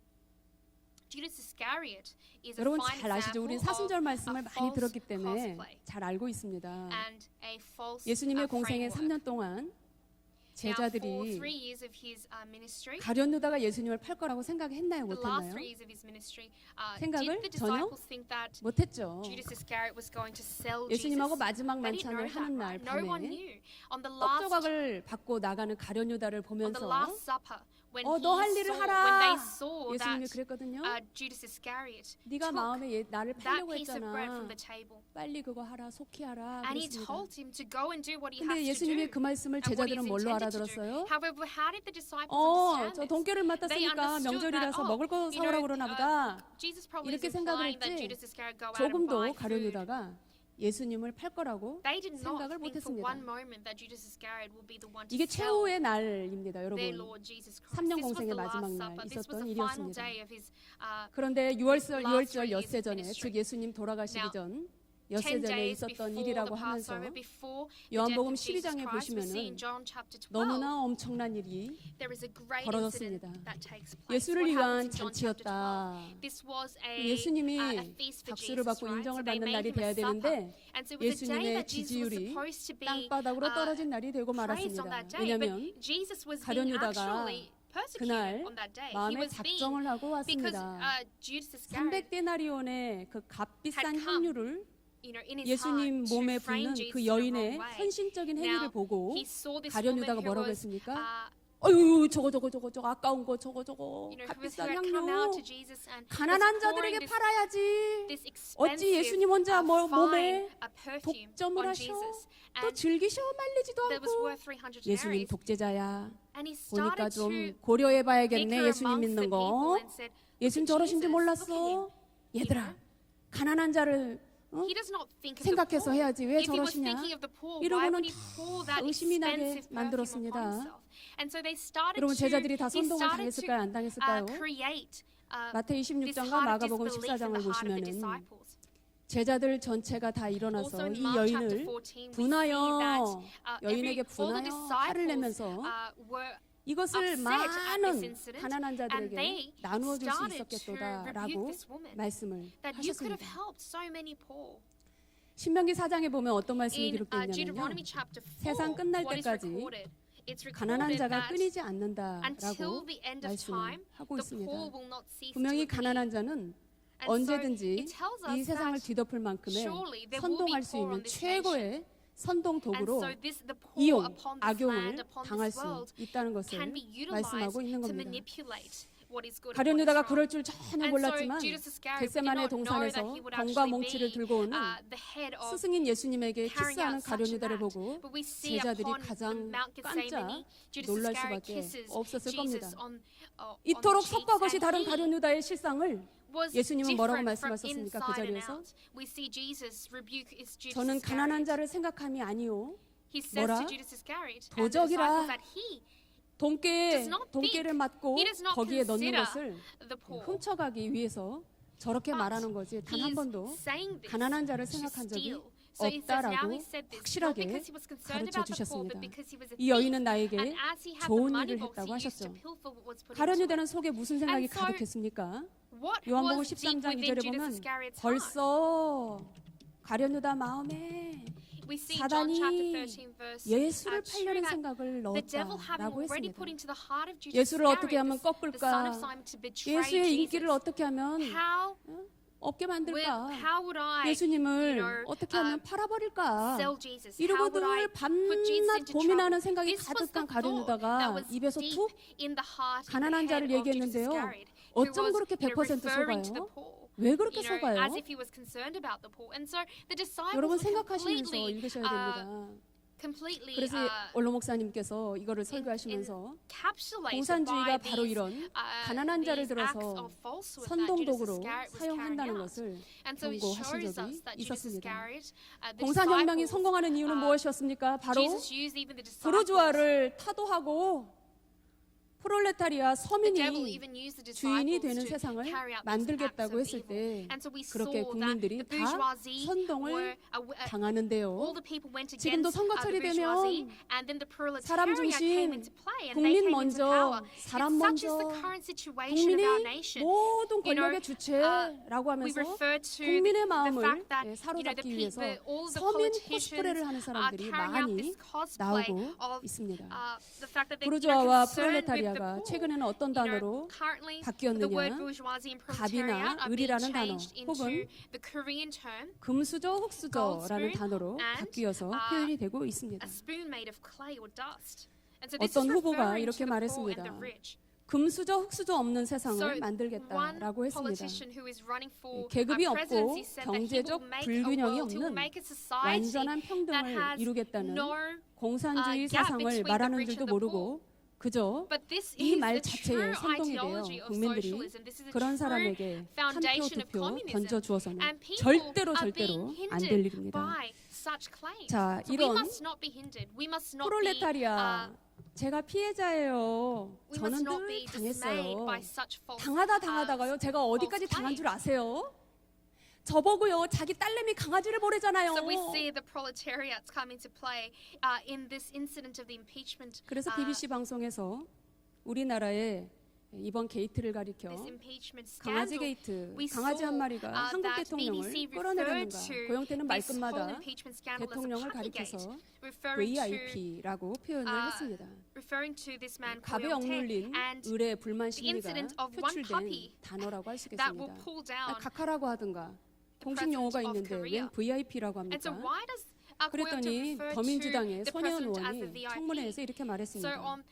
Judas Iscariot is a 여러분 fine 잘 아시죠? 우리 example 사순절 of 말씀을 a 많이 false 들었기 때문에 cosplay 잘 알고 있습니다. and a false 예수님의 공생애 framework. 3년 동안 Now, for 제자들이 3 years of his ministry, 가룟 유다가 예수님을 팔 거라고 생각했나요? the last 못했나요? 3 years of his ministry, 생각을 did the 전혀 disciples think that 못했죠. Judas Iscariot was going to sell 예수님하고 Jesus? 마지막 They didn't know 만찬을 that, 하는 날 right? No one 밤에 knew. On the last 떡조각을 받고 나가는 가룟 유다를 on the 보면서 Last Supper, when 너 할 일을 when 하라. they saw 예수님이 that 그랬거든요. Judas Iscariot 네가 took 마음에 나를 that 팔려고 piece of bread from 했잖아. the table, 빨리 그거 하라, 속히 하라 and he 그랬습니다. told him to go and do what he 근데 has to 예수님의 do. 그 말씀을 And what he's 제자들은 뭘로 intended to do. 알아들었어요? However, how did the disciples 저 understand this? 돈깨를 They 맡았으니까 understood 명절이라서 that, 먹을 거 사오라고 그러나 보다. Jesus probably 이렇게 is 생각을 implying that 했지. Judas Iscariot go out and 조금도 buy food. 가룟 유다가 예수님을 팔 거라고 They did not 생각을 think for 못했습니다. one moment that Judas Iscariot will be the one to 이게 sell 최후의 날입니다, their 여러분. Lord Jesus Christ. 3년 This was 공생의 the last 마지막 날 supper. This was 있었던 the final 일이었습니다. day of his 그런데 6월절 last 3 엿새 years 전에, ministry. 즉 예수님 돌아가시기 Now, 전 엿새 10 전에 days 있었던 before the 일이라고 하면서 Passover, before the 요한복음 death of Jesus 12장에 Christ, we see in 보시면은 John chapter 12, 너무나 엄청난 일이 there is a great 벌어졌습니다. incident that takes place. 예수를 What 위한 happens in John chapter 12? 잔치였다. This was a 예수님이 feast for 박수를 Jesus, 받고 right? 인정을 So they 받는 made 날이 him a 돼야 supper. 되는데 And so it was a day 예수님의 that Jesus was 지지율이 supposed to be 땅바닥으로 떨어진 날이 되고 praised 말았습니다. on that day. 왜냐하면 But Jesus was 가룟 being 유다가 actually persecuted 그날 on that day. He 마음에 was being 작정을 하고 because 왔습니다. Judas Iscariot 300데나리온의 그 값비싼 had come, 향유를 in his 예수님 heart 몸에 to frame 붓는 Jesus 그 in the wrong 여인의 way. 헌신적인 행위를 Now, 보고 he saw this 가룟 woman 유다가 who 뭐라고 was, 했습니까? uh, 저거 아까운 거 저거 who 값비싼 had come out to 향유 Jesus and 가난한 was pouring 자들에게 this 팔아야지. 어찌 expensive, 예수님 혼자 몸에 fine perfume 독점을 on 하셔? Jesus. 또 And 즐기셔 말리지도 that was 않고. worth 300 예수님 denaries. 독재자야. And he 보니까 started 좀 to 고려해봐야겠네. bicker 예수님 amongst 믿는 the 거. people and said, 예수님 "Look at 저러신지 Jesus, look at 몰랐어. him." 얘들아, 가난한 자를 He does not think of the 생각해서 poor. 해야지. 왜 If he was 저러시냐? thinking of the poor, why 이러고는 would he pour that 의심이 나게 expensive perfume 만들었습니다. upon himself? And so they started 여러분 제자들이 다 to, he 선동을 started 당했을까요? 안 to 당했을까요? create 마태이 this 16장과 heart of 마가복음 disbelief in 14장을 the heart of the 보시면은 disciples. 제자들 전체가 다 일어나서 Also in 이 Mark chapter 여인을 14, we see 분하여 that 여인에게 all the 분하여 화를 disciples 내면서 were 이것을 upset at this 많은 incident, 가난한 and 자들에게 they 나누어 줄 수 started to 있었겠도다라고 rebuke this woman, 말씀을 that you could have 하셨습니다. helped so many poor. 신명기 4장에 보면 어떤 말씀이 In 기록되어 Deuteronomy 있냐면요. chapter 4, 세상 끝날 what is 때까지 recorded? It's 가난한 recorded 자가 that 끊이지 until 않는다라고 the end of time, 말씀하고 the 있습니다. poor will not cease to 분명히 appear. 가난한 자는 And so 언제든지 it tells 이 us 세상을 that 뒤덮을 만큼의 surely there will be 선동할 수 poor 있는 on this 최고의 선동 And 도구로 so the poor 이용, upon this 악용을 land, upon 당할 this 수 world, 있다는 것을 can be 말씀하고 utilized 있는 to 겁니다. manipulate what is good and 가룟 what is 유다가 wrong. 그럴 줄 전혀 And so 몰랐지만 Judas Iscariot did 겟세마네 not know that 동산에서 he would 검과 actually 몽치를 be 들고 오는 the head of 스승인 예수님에게 carrying 키스하는 out 가룟 such 유다를 an 보고 act. But we see 제자들이 upon 가장 Mount 깜짝 Gethsemane, Judas 놀랄 Iscariot 수밖에 kisses 없었을 Jesus 겁니다. on 이토록 the cheeks, 속과 겉이 and 다른 he 가룟 유다의 실상을 was 예수님은 뭐라고 different from 말씀하셨습니까? 그 inside and 자리에서? out. We see Jesus rebuke his Judas 저는 가난한 Iscariot. 자를 생각함이 아니요 He says 뭐라? to Judas Iscariot and the 도적이라. disciples that he does not 돈깨를 think, 맞고 he does not 거기에 넣는 consider 것을 the poor. 훔쳐가기 위해서 저렇게 말하는 거지 단 한 He's 번도 saying this 가난한 자를 to 생각한 적이 steal. So he says now 없다라고 he said this not 확실하게 because he was concerned 가르쳐 about the poor, 주셨습니다. but because he was a 이 thief. 여인은 나에게 And as he had the 좋은 money 일을 box, 했다고 he used to 하셨죠. pilfer what was put 가룟 into it. 유다는 속에 무슨 생각이 And so 가득했습니까? What 요한복음 was deep 13장 within 2절에 Judas 보면 Iscariot's heart? 벌써 가룟 유다 마음에 We see in John 사단이 chapter 13 verse 예수를 2 팔려는 that 생각을 the devil having 넣었다라고 already 했습니다. put into the heart of Judas 예수를 어떻게 하면 Iscariot, the son of 꺾을까? Simon, to betray 예수의 인기를 Jesus. 어떻게 하면 How 없게 만들까? how would I 예수님을 어떻게 하면 팔아버릴까? sell Jesus? 이러고 How would I 늘 put Jesus 밤낮 into 고민하는 trouble? 생각이 This was 가득한 the 가룟 thought that 유다가 was 입에서 deep 툭 in the heart, in the 가난한 head 자를 of Judas 얘기했는데요. Iscariot, who 어쩜 was, 그렇게 100% referring to the 속아요? poor. 왜 그렇게 You know, 속아요? as if he was concerned about the poor. And so the disciples 여러분 were 생각하시면서 completely, 읽으셔야 됩니다. completely 그래서 원로 목사님께서 이거를 설교하시면서 encapsulated 공산주의가 by 바로 these, 이런 가난한 자를 these acts 들어서 of falsehood that Judas 선동도구로 Iscariot was 사용한다는 carrying out. 것을 And so it 경고하신 shows 적이 us that Judas 있었습니다. Iscariot, the 공산혁명이 disciples, 성공하는 이유는 무엇이었습니까? 바로 Jesus used even the disciples. 부르주아를 타도하고 프롤레타리아 The devil 서민이 even used the 주인이 disciples 되는 to 세상을 carry out these acts 만들겠다고 of 했을 evil. 때 And so we 그렇게 saw that 국민들이 the 다 bourgeoisie 선동을 were 당하는데요. all the people went 지금도 against 선거철이 the bourgeoisie, 되면 and then the 사람 proletariat 중심, came into play, and they 국민 came into power. 먼저, 사람 And such is the 먼저, current situation of our 국민이 nation. 모든 You know, 권력의 주체라고 We 하면서 refer to 국민의 the 마음을 fact that 사로잡기 위해서 all the 서민 politicians 코스프레를 하는 are 사람들이 carrying out 많이 this cosplay 나오고 of 있습니다. the fact that they 부르주아와 concerned with the 프롤레타리아가 poor. 최근에는 어떤 You know, 단어로 currently the 바뀌었느냐? word bourgeoisie and 갑이나 proletariat are being 을이라는 단어 changed into 혹은 the Korean term 금수저, 흑수저라는 spoon 단어로 and, 바뀌어서 표현이 되고 있습니다. a spoon made of clay or dust. And so this 어떤 is 후보가 referring 이렇게 to the poor and 말했습니다. the rich. 금수저 흑수저 없는 세상을 So 만들겠다라고 one 했습니다. politician who is running for 계급이 없고 presidency said that he 경제적 will make a 불균형이 world, he will 없는 make a society 완전한 that 평등을 has 이루겠다는 no 공산주의 gap 사상을 between the 말하는 rich 줄도 and the 모르고 그저 But this 이 is 말 the 자체에 true 선동이 돼요. ideology of 국민들이 socialism. This is the 그런 true 사람에게 한 표 foundation 두 of 표 communism. 던져주어서는 And people 절대로 are being 안 될 hindered 일입니다. by such claims. 자, So we 이런 must not be hindered. We must not be 프롤레타리아 제가 피해자예요. we 저는 must not 늘 be dismayed 당했어요. by such false 당하다가요. 제가 어디까지 false 당한 줄 claims. 아세요? 저보고요. 자기 딸내미 강아지를 보래잖아요. So we see the proletariats come into play in this incident of the impeachment. 그래서 BBC 방송에서 우리나라의 이번 게이트를 가리켜 This impeachment 강아지 scandal. 게이트, We 강아지 한 saw 마리가 한국 that 대통령을 BBC 끌어내려는가. referred to 고영태는 this whole 말끝마다 impeachment scandal as a 대통령을 puppy gate, 가리켜서 referring to VIP라고 표현을 했습니다. referring to this man 갑에 Koyontae 억눌린 and 의뢰 불만 the 심리가 incident of one 표출된 puppy 단어라고 할 수 that will 있겠습니다. pull down. 각하라고 하든가 공식 president 용어가 of 있는데 Korea. 웬 VIP라고 And so 합니까? why does 그랬더니 Koyontae refer 더민주당의 to the 손혜원 president as the 의원이 VIP? 청문회에서 이렇게 So 말했습니다. on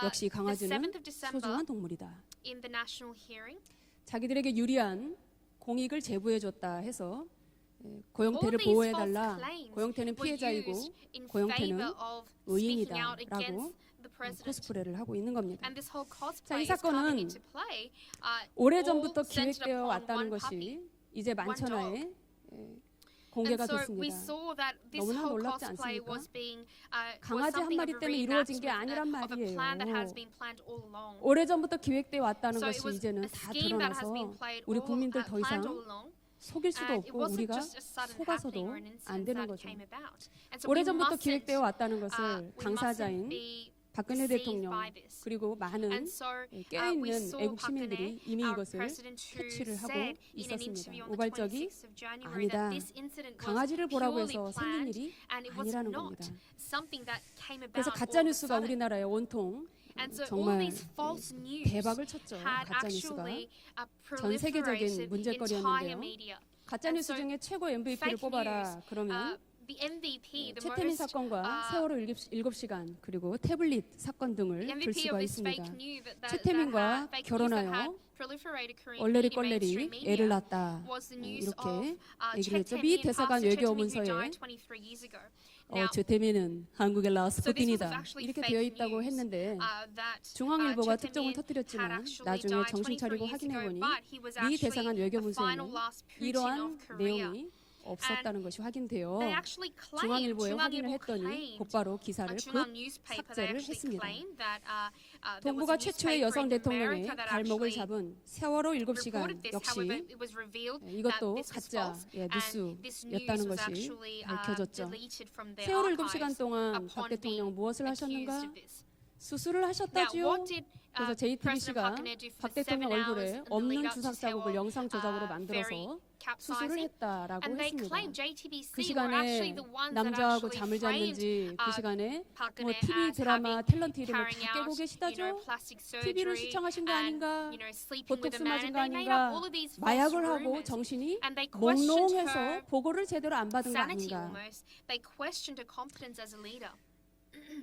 역시 the 강아지는 7th of December 소중한 동물이다. in the national hearing, 자기들에게 유리한 공익을 제보해줬다 해서 all 고영태를 these false 보호해달라. claims 고영태는 were 피해자이고 used in 고영태는 favor of speaking out 의인이다라고 against the president. 코스프레를 하고 있는 겁니다. And this whole 자, 이 cosplay is coming 사건은 into play. 오래전부터 all centered 기획되어 upon 왔다는 one 것이 puppy. 이제 만천하에 공개가 And so we 됐습니다. saw that this 너무나 whole 놀랍지 cosplay 않습니까? was being 강아지 한 something 마리 of a 때문에 이루어진 게 아니란 reenactment of a plan that has 말이에요. been planned all along. 오래전부터 기획되어 왔다는 So it 것이 was 이제는 a 다 scheme that has 드러나서 been played 우리 국민들 더 이상 planned all along. 속일 수도 And it 없고 wasn't 우리가 just a sudden 속아서도 happening or an 안 incident 되는 that 거죠. came about. And so we 오래전부터 mustn't, 기획되어 왔다는 것을 we mustn't 당사자인 be 박근혜 deceived 대통령 by this. 그리고 많은 And so we 깨어있는 saw 애국 Park 시민들이 Geun-hye, 이미 our 이것을 president, who 캐치를 하고 said in an 있었습니다. interview on the 우발적이 26th of January 아니다. that this incident was 강아지를 보라고 purely 해서 생긴 planned 일이 and it was 아니라는 not 겁니다. something that came about 그래서 all 가짜 of a 뉴스가 sudden. 우리나라에 온통 And so all 정말 these false news 대박을 쳤죠. had 가짜 뉴스가 actually 전 세계적인 proliferated entire 문제거리였는데요. media. 가짜 뉴스 And so 중에 최고 MVP를 fake 뽑아라 news, 그러면 the MVP, the 최태민 most 사건과 세월호 7시간 그리고 태블릿 사건 등을 the 들 MVP 수가 of this 있습니다. fake news that 최태민과 had fake news that 결혼하여 had proliferated Korean 얼레리 media, mainstream 껄레리 media, 애를 낳았다 was the news 이렇게 of 얘기를 했죠. Chae 미 Tae-min, 대사관 Pastor Chae 외교 Tae-min, who 문서에 died 23 years ago. Now, 최태민은 한국의 라스푸틴이다 actually 이렇게 fake 되어 있다고 news, 했는데 that 중앙일보가 Chae 특종을 Tae-min had 터뜨렸지만 actually 나중에 died 정신 23 차리고 years 확인해 ago, 보니 but he was 미 actually 대사관 외교 the final 문서에는 last Putin 이러한 of Korea. 내용이 없었다는 것이 확인되어 They actually claimed, 중앙일보에 확인을 중앙일보 했더니 claimed, 곧바로 기사를 중앙 급 newspaper, they 삭제를 actually 했습니다. claimed that there was 동북아 a 최초의 newspaper 여성 in 대통령의 America that 발목을 actually 잡은 세월호 7시간 reported this. However, 역시 it was revealed that 이것도 this was 가짜 false, and this news 뉴스였다는 was 것이 actually 밝혀졌죠. deleted from their 세월호 archives 7시간 동안 박 upon 대통령 being 무엇을 accused 하셨는가? of this. 수술을 Now, 하셨다지요. what did 그래서 President JTBC가 Park Geun-hye do for 박 the 7 대통령 hours 얼굴에 in the 없는 lead up to 주사 자국을 Sewol 영상 조작으로 ferry 만들어서 수술을 capsizing? 했다라고 And they 했습니다. claim 그 JTBC were 시간에 actually the ones that 남자하고 actually 잠을 framed 잤는지 그 시간에 Park 뭐 Geun-hye TV as 드라마 having 탤런트 이름을 carrying 다 깨고 out, 계시다죠. plastic TV를 surgery 시청하신 거 and, 아닌가? sleeping with 보톡스 a man, 맞은 and 거 they made up 아닌가? all of these false 마약을 하고 rumors. 정신이 And they questioned 몽롱해서 her 보고를 제대로 안 받은 거 sanity 아닌가? almost. They questioned her competence as a leader.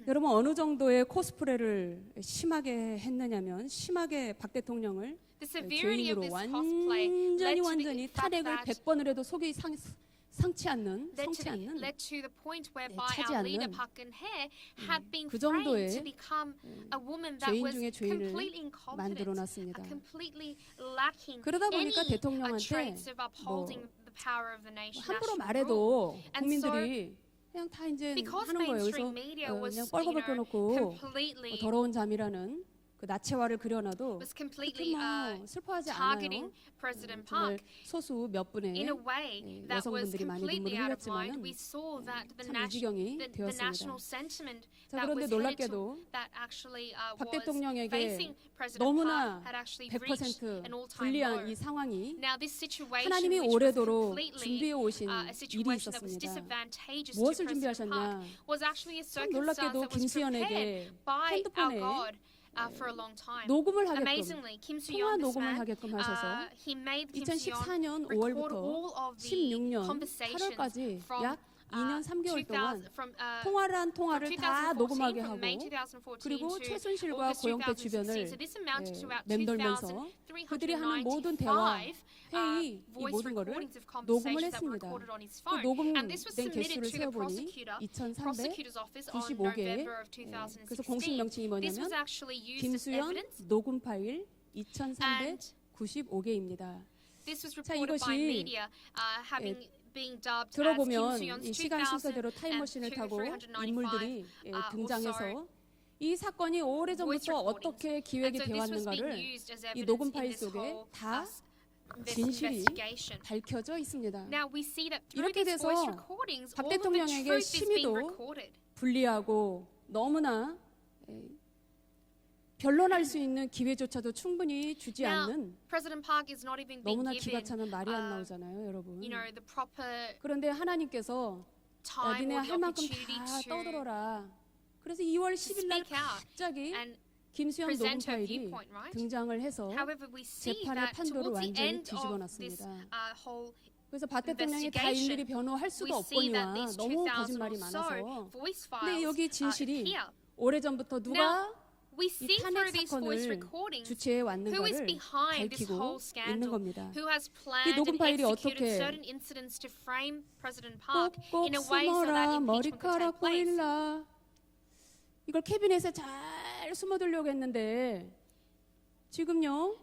여러분 어느 정도의 코스프레를 심하게 했느냐면 심하게 박 대통령을 The severity of 죄인으로 this cosplay led to 완전히 the fact 탄핵을 that 100번을 해도 속이 상치 않는 led to the point whereby 차지 our leader 않는, Park Geun-hye had been 그 framed 정도의 to become a woman that 죄인 was 중에 죄인을 completely incompetent, 만들어놨습니다. completely lacking 그러다 보니까 any 대통령한테 traits of upholding the power of the nation. 함부로 national rule. 말해도 And 국민들이 그냥 다 이제 Because 하는 거예요. 그래서 mainstream media was, 그냥 뻘거 벗겨놓고 completely 더러운 잠이라는 그 나체화를 그려놔도 was 그렇게 completely 뭐 슬퍼하지 targeting 않아요. President 정말 Park 소수 몇 분의 in a way that was 여성분들이 많이 completely 눈물을 out of line. 흘렸지만은 We saw that the 참 이 지경이 the 되었습니다. national sentiment 자, that 그런데 was headed to, 놀랍게도 that actually 박 was 대통령에게 facing President 너무나 Park had actually reached 100% an all-time 불리한 low. 이 상황이 Now this situation, 하나님이 which was 오래도록 completely 준비해 오신 a 일이 situation that was 있었습니다. disadvantageous to 무엇을 President 준비하셨냐? Park, was actually a 참 circumstance 놀랍게도 that was 김수현에게 prepared by our 핸드폰에 God for a long time. 녹음을 하게끔 Amazingly, Kim 통화 Soo-yeon, this 녹음을 man, 하게끔 하셔서 he made Kim Soo-yeon 2014년 record 5월부터 all of the 16년 conversations 8월까지 from 약 2년 3개월 동안 2000 from 통화를 한 통화를 다 2014, 녹음하게 from 하고 May 2014 그리고 to 최순실과 August 고영태 주변을 2016. So this amounted to about 맴돌면서 그들이 하는 모든 대화, 회의 이 voice 모든 거를 recordings of 녹음을 conversations that were 했습니다. recorded on his 그 phone. And this was 녹음된 submitted 개수를 to the 세어보니 prosecutor's office on 2,395개. November of 그래서 공식 2016. 명칭이 This was 뭐냐면 actually used as 김수현 evidence. 녹음 파일 2,395개입니다. This was 자, reported by 이것이 media, having being dubbed as Kim 들어보면 Soo-yeon's 이 시간 순서대로 타임머신을 타고 395 인물들이 or so 등장해서 이 사건이 오래전부터 어떻게 기획이 되어 왔는가를 이 녹음 파일 속에 다 진실이 밝혀져 있습니다. 이렇게 돼서 박 대통령에게 심의도 불리하고 너무나 변론할 수 있는 기회조차도 충분히 주지 않는 너무나 기가 차는 말이 안 나오잖아요, 여러분. 그런데 하나님께서 야, 니네 할 만큼 다 떠들어라. 그래서 2월 10일 날 갑자기 김수현 녹음 파일이 등장을 해서 재판의 판도를 완전히 뒤집어 놨습니다. 그래서 박 대통령이 다 일일이 변호할 수도 없거니와 너무 거짓말이 많아서 근데 여기 진실이 오래전부터 누가 이 탄핵 사건을 주체해 왔는가를 밝히고 있는 겁니다. 이 녹음 파일이 어떻게 꼭꼭 숨어라 머리카락 보일라 이걸 캐비넷에 잘 숨어두려고 했는데 지금요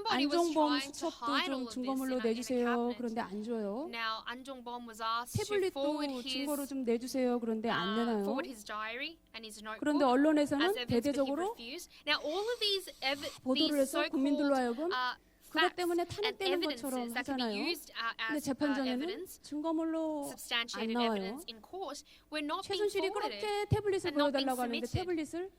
안종범 수첩도 좀 증거물로 내주세요. 그런데 안 줘요. 태블릿도 증거로 좀 내주세요. 그런데 안 내나요. 그런데 언론에서는 대대적으로 보도를 해서 국민들로 하여금 그것 때문에 탄핵되는 것처럼 하잖아요. 근데 재판정에는 증거물로 안 나와요. 최순실이 그렇게 태블릿을 보여달라고 하는데 태블릿을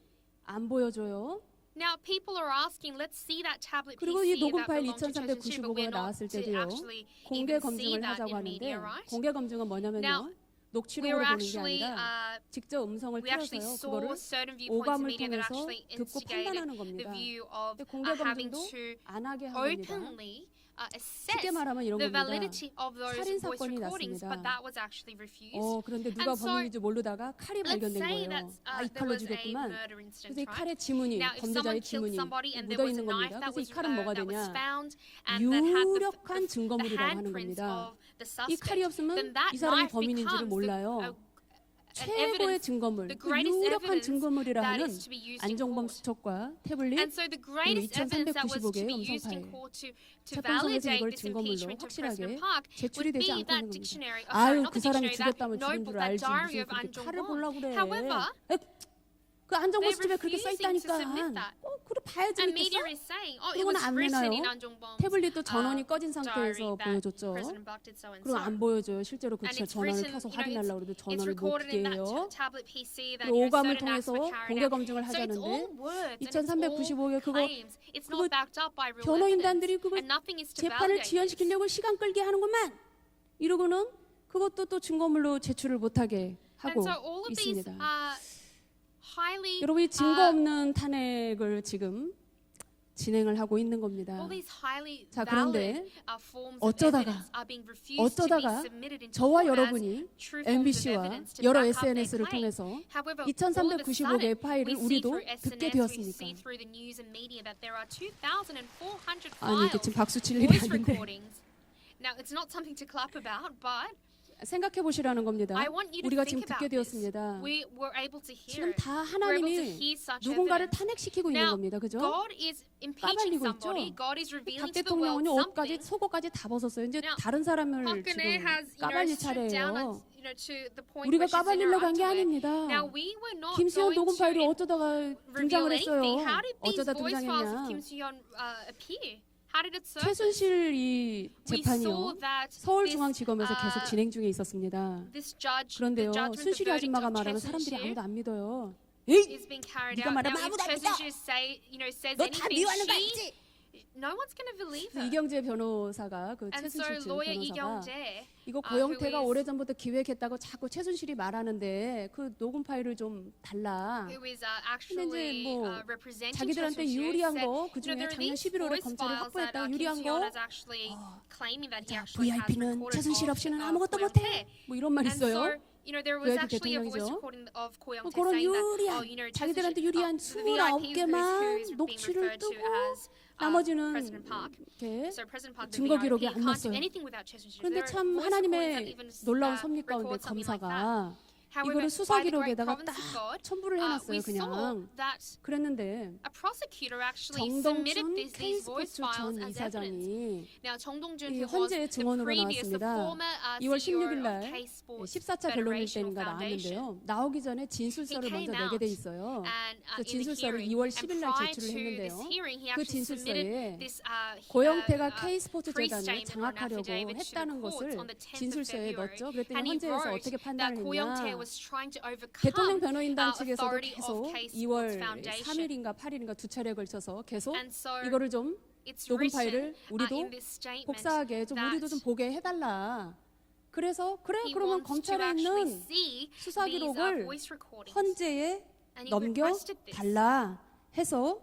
안 보여줘요. Now people are asking, let's see that tablet 그리고 이 PC 녹음 that 파일 belonged to Choi Soon-sil, but 2395가 we're not 나왔을 to 때도요. actually 공개 even see 검증을 that 하자고 in 하는데 media, right? 공개 검증은 뭐냐면요. Now, 녹취록으로 we 보는 게 actually, 아니라 직접 음성을 we actually 틀어서요. saw 그거를 certain viewpoints in 오감을 media that 통해서 actually 듣고 instigated 판단하는 the 겁니다. view of 근데 공개 having 검증도 to 안 하게 한 겁니다. openly assess 쉽게 말하면 이런 the 겁니다. validity of those 살인 voice 사건이 recordings, 났습니다. but that was actually refused. 그런데 누가 And so, 범인인지 모르다가 칼이 Let's 발견된 say 거예요. that 아, 이 there 칼로 was a 죽였구만. murder 그래서 incident, 이 right? 칼의 지문이 Now, if 범죄자의 someone killed 지문이 somebody and there 묻어 was a 있는 knife 겁니다. that 그래서 이 was 칼은 뭐가 that was 되냐? found and that had 유력한 the 증거물이라고 하는 handprints 겁니다. of the 이 칼이 suspect, 없으면 then that 이 사람이 knife 범인인지를 becomes 몰라요. an 최고의 evidence, 증거물, the 그 greatest 유력한 evidence 증거물이라 that 하는 is to be used in 안종범 court. 수첩과 태블릿 And so the greatest evidence that was to 2395개의 be 음성 used in 파일. court to 재판정에서 validate 이걸 this 증거물로 impeachment of 확실하게 President Park 제출이 would 되지 be 않고 that 있는 겁니다. dictionary, 아유, not 그 the 사람이 dictionary, 죽였다면 that 죽인 notebook, 줄 that 알지 diary 무슨 of 그렇게 An 칼을 Jong-bom. 보려고 그래. However, 그 안종범 they're 수첩에 그렇게 써 refusing to 있다니까. submit that. 그래 봐야지 and 믿겠어? media is saying, oh, it 이건 was 안 written 내놔요. in An Jong-bom's 태블릿도 전원이 꺼진 diary 상태에서 that 보여줬죠. President Park did so and 그리고 so. 안 보여줘요. 실제로 그 And it's 전원을 written, 켜서 you know, 확인하려고 그래도 it's 전원을 못 recorded in 끼게 해요. that tablet PC that 그리고 you know, 오감을 certain acts 통해서 were carried 공개 out. 검증을 So it's 하자는데 all words and it's 2395개 all 그거 claims. It's not backed up by real 변호인단들이 evidence. 그거 And nothing is to 재판을 validate this. 지연시키려고 시간 끌게 하는구만. 이러고는 그것도 또 증거물로 제출을 못하게 And 하고 so all of these 있습니다. highly 여러분 이 증거 없는 탄핵을 지금 진행을 하고 있는 겁니다. all these highly 자, valid 그런데 forms of 어쩌다가 evidence are being refused to be 어쩌다가 submitted into 저와 court as 여러분이 true forms of MBC와 evidence to 여러 back up their SNS를 claim. 통해서 However, 2395개의 파일을 we see 우리도 through 듣게 SNS, we 되었습니까? see through the news and media that there are 2,400 아니 이게 files, 지금 박수 칠 일이 voice 아닌데 recordings. Now, it's not something to clap about, but 생각해 보시라는 겁니다. I want you to 우리가 think 지금 듣게 about this. 되었습니다. We were able to 지금 hear it. 다 We're able to 하나님이 hear such 누군가를 evidence. 탄핵시키고 있는 Now, 겁니다. 그죠? God is impeaching 까발리고 somebody. 있죠? God is 박 revealing to the world 대통령은요 옷까지 something. 속옷까지 다 벗었어요. 이제 Now, 다른 사람을 Park 지금 Geun-hye has, 까발릴 stripped down, 차례예요. to the point 우리가 where she's in her 까발리려고 한 게 underwear. 아닙니다. Now, we were not 김수현 going 녹음 to 파일이 어쩌다가 등장을 reveal 했어요. anything. How did these 어쩌다 voice files of Kim 등장했냐? Soo-yeon appear? How did it surface? 최순실 이 We saw 재판이요. that 서울중앙지검에서 계속 this, 진행 중에 있었습니다. this judge, 그런데요, the judgment, the 순실이 verdict 아줌마가 of 말하면 Choi 사람들이 Soon-sil 아무도 안 믿어요. is being carried 네가 out. 말하면 Now, if 아무도 안 Choi 믿어. Soon-sil says 너 다 anything, 미워하는 거 알지? No one's going to believe her. 이경재 변호사가 그 And so 최순실 측 lawyer 변호사가 이경재, 이거 who 고영태가 is- 오래전부터 기획했다고 자꾸 최순실이 말하는데 그 녹음 파일을 좀 달라. who is 근데 actually 이제 뭐 representing 자기들한테 최순실, 유리한 said, 거 그중에 there are 작년 these 11월에 voice 검찰이 files that 확보했다 유리한 Kim 거. Soo-yeon is actually claiming that he 자, actually has VIP는 recorded 최순실 of, 없이는 of 아무것도 고영태. 못해. 뭐 이런 말 And so, 있어요. there was VIP actually a voice 대통령이죠. recording of 고영태 그런 saying 유리한 that, 자기들한테 유리한 the VIP 29개만 who is being 녹취를 referred to 뜨고 as 나머지는 President Park. 이렇게 So President Park, the 증거 VIP, 기록이 안 can't do 났어요. anything without 최순실. 그런데 There are 참 voice recordings that 하나님의 even, 놀라운 섭리 가운데 record something like that. 검사가 However, 이거를 수사 by the great 기록에다가 providence 딱 of God, 첨부를 we 해놨어요. saw 그냥 that 그랬는데 a prosecutor actually submitted 정동준 these voice K스포츠 files 전 as evidence. 이사장이 Now, 정동준, 이 who was 헌재의 the 증언으로 previous, the 나왔습니다. former 2월 CEO 16일 of 날 K-Sports 14차 변론일 Federational 때인가 Foundation. 나왔는데요. 나오기 전에 진술서를 He 먼저 came 내게 돼 out 있어요. And 그 in the 진술서를 hearing, 2월 and 10일 날 prior 제출을 to 했는데요. this hearing, he 그 actually 진술서에 submitted this 고영태가 K스포츠 재단을 pre-statement or an 장악하려고 affidavit to the 했다는 courts 것을 on the 10th of 진술서에 February. 넣었죠. 그랬더니 And he 헌재에서 wrote 어떻게 that 판단을 고영태 했냐. was trying to overcome 대통령 변호인단 측에서도 authority 계속 of K-Sports 2월 Foundation. 3일인가 8일인가 두 차례에 걸쳐서 계속 And so 이거를 좀 it's 녹음 written 파일을 우리도 in this statement 복사하게 좀 that 우리도 좀 보게 해달라. 그래서 그래 he 그러면 wants to 검찰에 actually 있는 see 수사 these 기록을 voice recordings. 헌재에 And he 넘겨 requested this. 달라 해서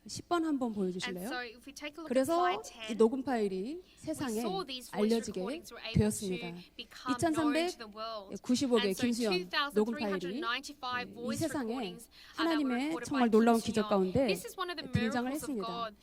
10번 한번 And 보여주실래요? so if we take a look at 그래서 slide 이 10, 녹음 파일이 we 세상에 saw these voice 알려지게 recordings were able 되었습니다. to become known to the world. 2395개 And so 김수현 녹음 파일이 2,395 이 voice 세상에 recordings that were 하나님의 recorded 정말 by 놀라운 Kim 기적 Soo-yeon. 가운데 This is one of the 등장을 miracles of 했습니다. God.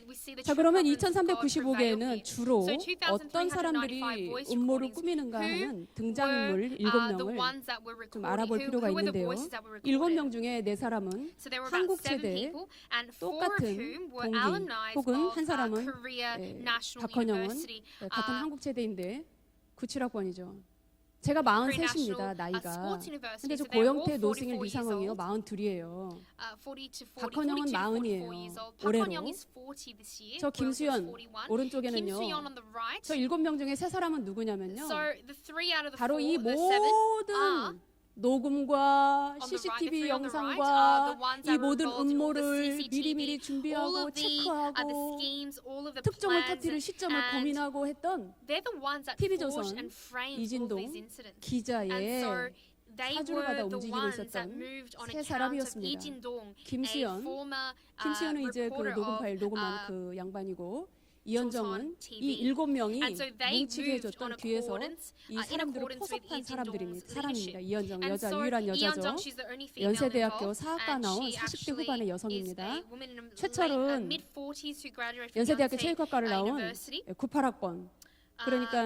We see the 자 true 그러면 providence of God prevail 2395개에는 here. 주로 So 어떤 사람들이 2,395 voice 음모를 recordings, 꾸미는가 who 하는 등장인물 were, 7명을 the ones that were 좀 recorded, 알아볼 필요가 who were the 있는데요. voices that were 7명 recorded. 중에 4사람은 So there were 한국 about 7 체대 people, and 4 of 똑같은 whom were 동기 alumni 혹은 of 한 사람은 Korea National 박헌영은 University. 같은 한국 체대인데 97학번이죠. 제가 43입니다. 나이가. 근데 저 고영태 노승일 이상형이요 42이에요. 40 to 40, 박헌영은 42 to 44 40이에요. years old. 올해로. 박헌영 is 40 this year. 저 김수현 Kim 오른쪽에는요. Soo-yeon on the right. 저 7명 중에 3사람은 누구냐면요. So the 3 out of the 바로 4, 이 the 7 are 모든 녹음과 on the right, the CCTV 3 on the right, 영상과 the ones 이 that 모든 revolved all the 음모를 CCTV, 미리미리 all 준비하고 of the 체크하고 schemes, all of the 특종을 plans, 터뜨릴 시점을 and 고민하고 했던 they're the ones that TV조선 forged and framed all 이진동 these incidents. And 기자의 so they 사주를 were 받아 the 움직이고 ones that 있었던 moved on 세 account of 사람이었습니다. Lee Jin-dong, a 김수현, former 김수현은 이제 그 reporter 녹음 of 파일 녹음한 그 양반이고 이현정은 TV. 이 7명이 And so they 뭉치게 moved 해줬던 on 뒤에서 accordance, 이 in 사람들을 accordance with 포섭한 Lee 사람들입니다. Jin-dong's 사람입니다. leadership. 이현정 And 여자 so 유일한 여자죠. 이현정, she's the only female 연세대학교 involved, 사학과 and 나온 she 40대 actually 후반의 is 여성입니다. a woman in 최철은 mid-40s who graduated from 연세대학교 Yonsei 체육학과를 나온 University. 98학번. 그러니까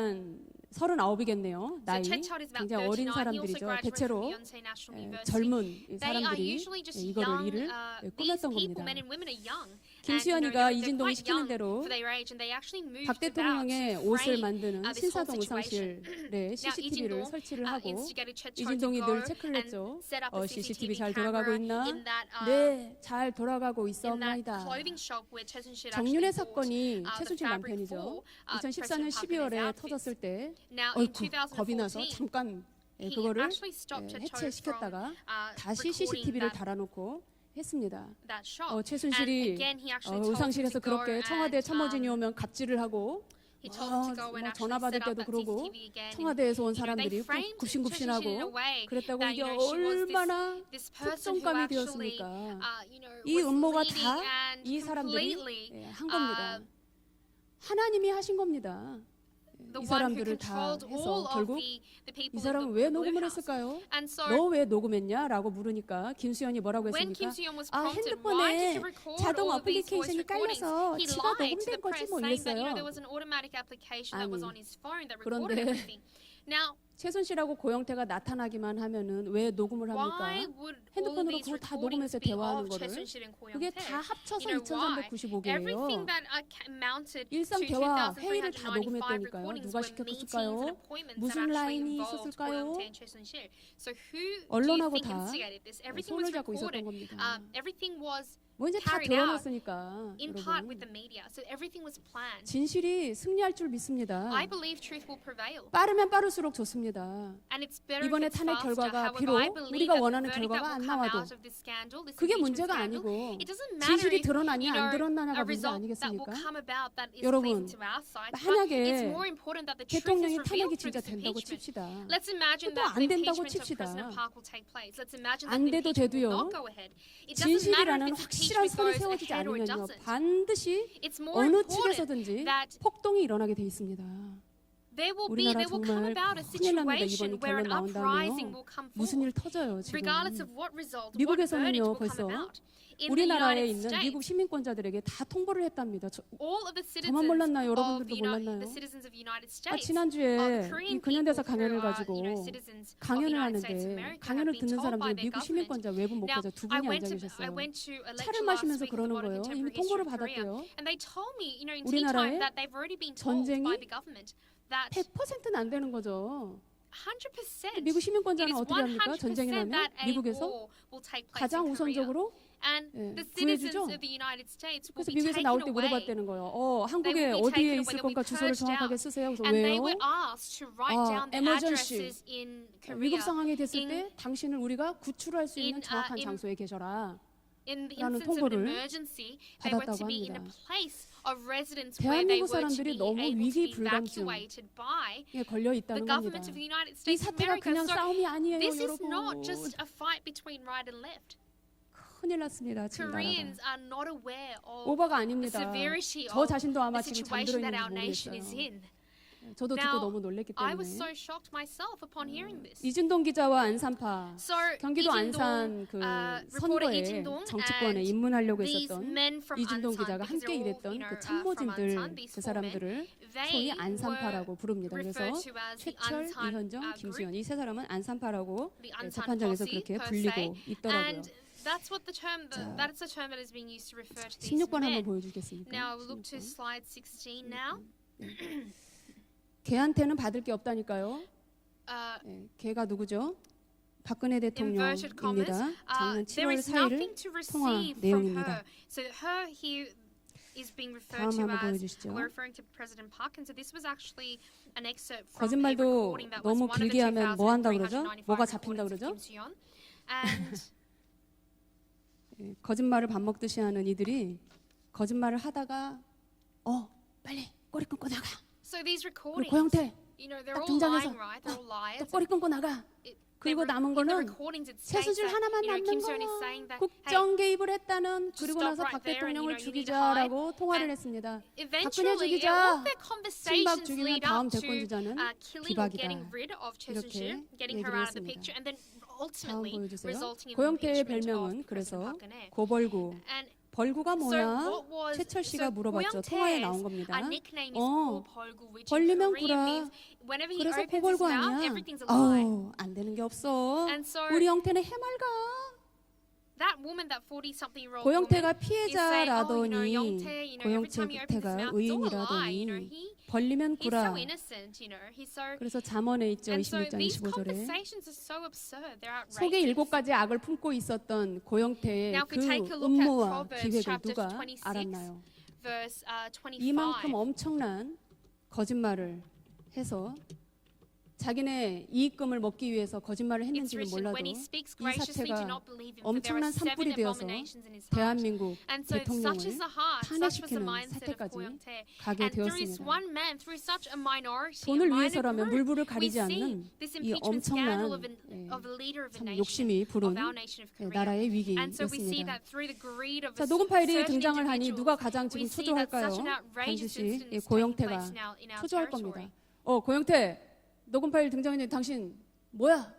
39이겠네요. 나이 So Chechol is about 굉장히 어린 39. He also 사람들이죠. graduated 대체로 from Yonsei National University. 젊은 이 They are 사람들이 usually just 이거를 young. 일을 These 꾸몄던 people, 겁니다. men and women, are young. 김수현이가 And, 이진동이 they're 시키는 quite 대로 young for their age, and they actually moved 박 about 대통령의 to 옷을 frame 만드는 this whole 신사동 situation. 의상실에 Now, CCTV를 이진동, 설치를 하고 instigated Chechol to 이진동이 go 늘 체크를 and 했죠. set up a CCTV CCTV 잘 돌아가고 camera 있나? in that, 네, 잘 돌아가고 in that 있어옵니다. clothing shop where Chechol 정윤회 actually bought 사건이 the 최순실 fabric 남편이죠. for 2014년 President Park and his 12월에 outfits. 터졌을 때 Now, in 어이쿠 겁이 나서 2014, 잠깐 he 그거를 actually stopped Chechol 해체시켰다가 from 다시 recording CCTV를 that 달아놓고 했습니다. that shop. 최순실이 And again, he actually told him 의상실에서 to go 그렇게 and, 청와대 참모진이 오면 갑질을 하고 he told him to go and 전화 actually 받을 set up 때도 that 그러고 CCTV again. 청와대에서 온 And, 사람들이 they framed 굽신굽신하고 Chechol in a way 그랬다고 that, 이게 she was 얼마나 this person who 특종감이 actually, 되었습니까? 이 was 음모가 leading 다 and 이 사람들이 completely, 한 겁니다. 하나님이 하신 겁니다. the 이 one who 사람들을 다 controlled 해서 all of 결국 the people 이 in 사람은 the 왜 Blue 녹음을 House. 했을까요? And so 너 왜 녹음했냐? 라고 물으니까 김수현이 뭐라고 when 했습니까? Kim Soo-yeon was 아, prompted, why did 핸드폰에 you record 자동 all of these voice 어플리케이션이 recordings? 깔려서 He 지가 lied to 녹음된 the 거지 press 뭐 saying that 이랬어요. there was an automatic application that was 아니, on his phone that 그런데 recorded everything. Now, 최순실하고 고영태가 나타나기만 하면은 왜 녹음을 why 합니까? would all 핸드폰으로 these 그걸 다 recordings 녹음해서 be 대화하는 of 거를 최순실 and 그게 고영태? 다 합쳐서 You know why? 2,395개예요. Everything that amounted to 일상 대화, 회의를 다 2,395 녹음했다니까요. recordings 누가 were meetings 시켰을까요? and appointments that 무슨 actually 라인이 involved 있었을까요? 고영태 and 최순실. So who do you 언론하고 think 다 instigated this? Everything 손을 was 잡고 있었던 recorded. 겁니다. Everything was 뭐 이제 다 carried out 드러났으니까 in part with 여러분. the media. So everything was planned. 진실이 승리할 줄 믿습니다. I believe truth will prevail. 빠르면 빠를수록 좋습니다. And it's better if 이번에 it's 탄핵 faster. 결과가 However, 비록 I believe 우리가 that the 원하는 verdict 결과가 that 안 will come 나와도 out of this scandal, this 그게 impeachment 문제가 scandal, 아니고 it doesn't matter 진실이 if, 드러났냐 you 안 know, 드러나냐가 a 문제 result that will 아니겠습니까? come about that is 여러분, pleasing to our side. But 만약에 it's more important that the truth is 대통령이 revealed 탄핵이 through 진짜 this 된다고 impeachment. 칩시다. Let's imagine 또 that 안 the 된다고 impeachment of 칩시다. President Park will take place. Let's imagine that 안 the 돼도 impeachment will 돼도요. not go ahead. It doesn't matter 진실이라는 if this 확실한 impeachment 선이 goes 세워지지 ahead or it 않으면요, doesn't. 반드시 It's more 어느 important 측에서든지 that 폭동이 일어나게 돼 있습니다. there will 우리나라 come 정말 about a 큰일 납니다. situation 이번이 where 결론 an uprising 나온다면요. will come 무슨 forward. 일 터져요 지금. Regardless of what result, what verdict 미국에서는요 will 벌써 come about. In the 우리나라에 United 있는 States, 미국 시민권자들에게 다 통보를 했답니다. all of the citizens 저만 몰랐나요? of 여러분들도 the 몰랐나요? citizens of the United 아, States, 지난주에 이 Korean 근현대사 people 강연을 who are, 가지고 citizens of the 강연을 United States of 하는데 America have 강연을 been 듣는 told 사람 by 중에 their 미국 government. 시민권자 외부 Now, 목회자 두 I 분이 went 앉아 to 계셨어요. a 차를 lecture last 마시면서 week with 그러는 a lot of 거예요. contemporary 이미 history 통보를 of Korea, 받았대요. and they told me, in tea 우리나라에 time, that they've already been told 전쟁이 by the government that 100%는 안 되는 거죠. 100%. 미국 시민권자는 It is 어떻게 합니까? 100% 전쟁이 나면 that a 미국에서 war will take place 가장 in Korea. 우선적으로 And 예, the 구해주죠. citizens of the United States will 그래서 be 미국에서 taken 나올 때 away. 물어봤다는 거예요. 한국에 They will be 어디에 taken away, 있을 they'll be 건가 주소를 purged 정확하게 out. 쓰세요. 그래서 And they 왜요? were asked to write down the emergency. addresses in Korea. 위급 상황이 됐을 in- 때 당신을 우리가 구출할 수 있는 in, 정확한 in- 장소에 계셔라. In the 라는 instance of an 통보를 emergency, they were to be in a 받았다고 place of residence where they 대한민국 were to 사람들이 be 너무 able to 위기 be 불감증 evacuated by 에 걸려 the 있다는 겁니다. government of the United 이 States of 사태가 America. 그냥 So 싸움이 아니에요, this is 여러분. not just a fight between right and left. 큰일 났습니다, 지금 Koreans 나라가. are not aware of 오버가 the 아닙니다. severity 저 of 자신도 아마 the 지금 situation that 잠들어 our nation is 있는지 in. 모르겠어요. 저도 듣고 Now, 너무 놀랬기 I was 때문에. so shocked myself upon hearing this. 이준동 기자와 안산파, So 경기도 안산 그 reporter 선거에 이진동 정치권에 and 입문하려고 these 했었던 men from 이준동 Ansan, 기자가 because 함께 they're all, 일했던 you know, 그 from 참모진들 Ansan, these 그 four men, 사람들을 they 소위 were 안산파라고 부릅니다. 그래서 referred to as the 최철, Ansan 이현정, group, 김수현 이 세 사람은 안산파라고 the Ansan 재판장에서 posse, 그렇게 per 불리고 se, 있더라고요. and that's what the term that's the term that is being used to refer to these 16번 한번 men. 보여주겠습니까? Now look to 16번. slide 16 now. 걔한테는 받을 게 없다니까요. Uh, 네, 걔가 누구죠? 박근혜 inverted commas. 대통령입니다. 작년 There 7월 is 4일 nothing to 통화 receive from 내용입니다. her. So her here is being referred 다음 to 한번 as 보여주시죠. we're referring to President Park, and so this was actually an excerpt from a 거짓말도 recording that was 너무 one of the 길게 하면 뭐 한다 그러죠? 2,395 뭐가 잡힌다 recordings of 그러죠? Kim Soo-yeon. And 예, 거짓말을 밥 먹듯이 하는 이들이 거짓말을 하다가 빨리 꼬리 끊고 나가. so these 그리고 recordings, 고영태 you know, they're 딱 all 등장해서 lying, right? They're all 또 liars. 꼬리 끊고 나가. 그리고 남은 in the 거는 recordings it states 쇠수줄 that, 하나만 you know, 남는 Kim Soo-yeon is saying 거야. that, hey, 국정 개입을 했다는 just 그리고 stop 나서 right 박 there and, you 대통령을 know, you need to 죽이자라고 hide. 통화를 And 했습니다. 박근혜 eventually, 죽이자. all their 친박 conversations 죽이면 lead 다음 up to 대권 주자는 killing or getting 비박이다. rid of 이렇게 Choi getting her 얘기를 out of the 했습니다. picture, and then 다음 ultimately 보여주세요. resulting in the 고영태의 impeachment 별명은 of President 그래서 Park Geun-hye. 고벌구. And 벌구가 so 뭐야? what was 최철 씨가 so 물어봤죠. 통화에 나온 고영태's 겁니다. nickname is 어, 고벌구, which in 벌리면 Korean 구라. means whenever he 그래서 opens his 고벌구 mouth, 아니야. everything's a lie. 안 되는 게 없어. And so 우리 형태는 해맑아. that woman, that 40-something-year-old 고영태가 woman, is saying, oh, you know, 피해자라더니 Youngtae, you know, every time he opens his 고영태가 mouth, it's all a lie. You know, 의인이라더니 벌리면 he's 구라. so innocent. You know, he's so. 그래서 잠언에 있죠. And so 26장 these 25절에 conversations are so absurd. They're 속에 outrageous. 7가지 악을 품고 있었던 고영태의 Now, if 그 we take a look at 음모와 Proverbs 기획을 chapter 누가 26, 알았나요? verse 25. 이만큼 엄청난 거짓말을 해서 자기네 이익금을 먹기 위해서 거짓말을 It's 했는지는 written, 몰라도 when he speaks 이 graciously, do 사태가 not believe him, for there are 엄청난 7 산불이 되어서 abominations in his heart. 대한민국 And so such is 대통령을 the heart, such was the 탄핵시키는 mindset of 사태까지 Koyoungtae. 가게 And through this 되었습니다. one man, through such a minority, a 돈을 minor 위해서라면 group, 물불을 we 가리지 see 않는 this 이 impeachment scandal 엄청난 of a leader of a 참 nation, 욕심이 부른 of our nation of Korea. 나라의 And so we see 위기였습니다. that through the greed of 자, a 녹음 파일이 certain 등장을 하니 누가 individual, 가장 we 지금 see that 초조할까요? such an outrageous 반드시 incident is taking 고영태가 place now in our 초조할 territory. 겁니다. 고영태 녹음 파일 등장했는데 당신 뭐야?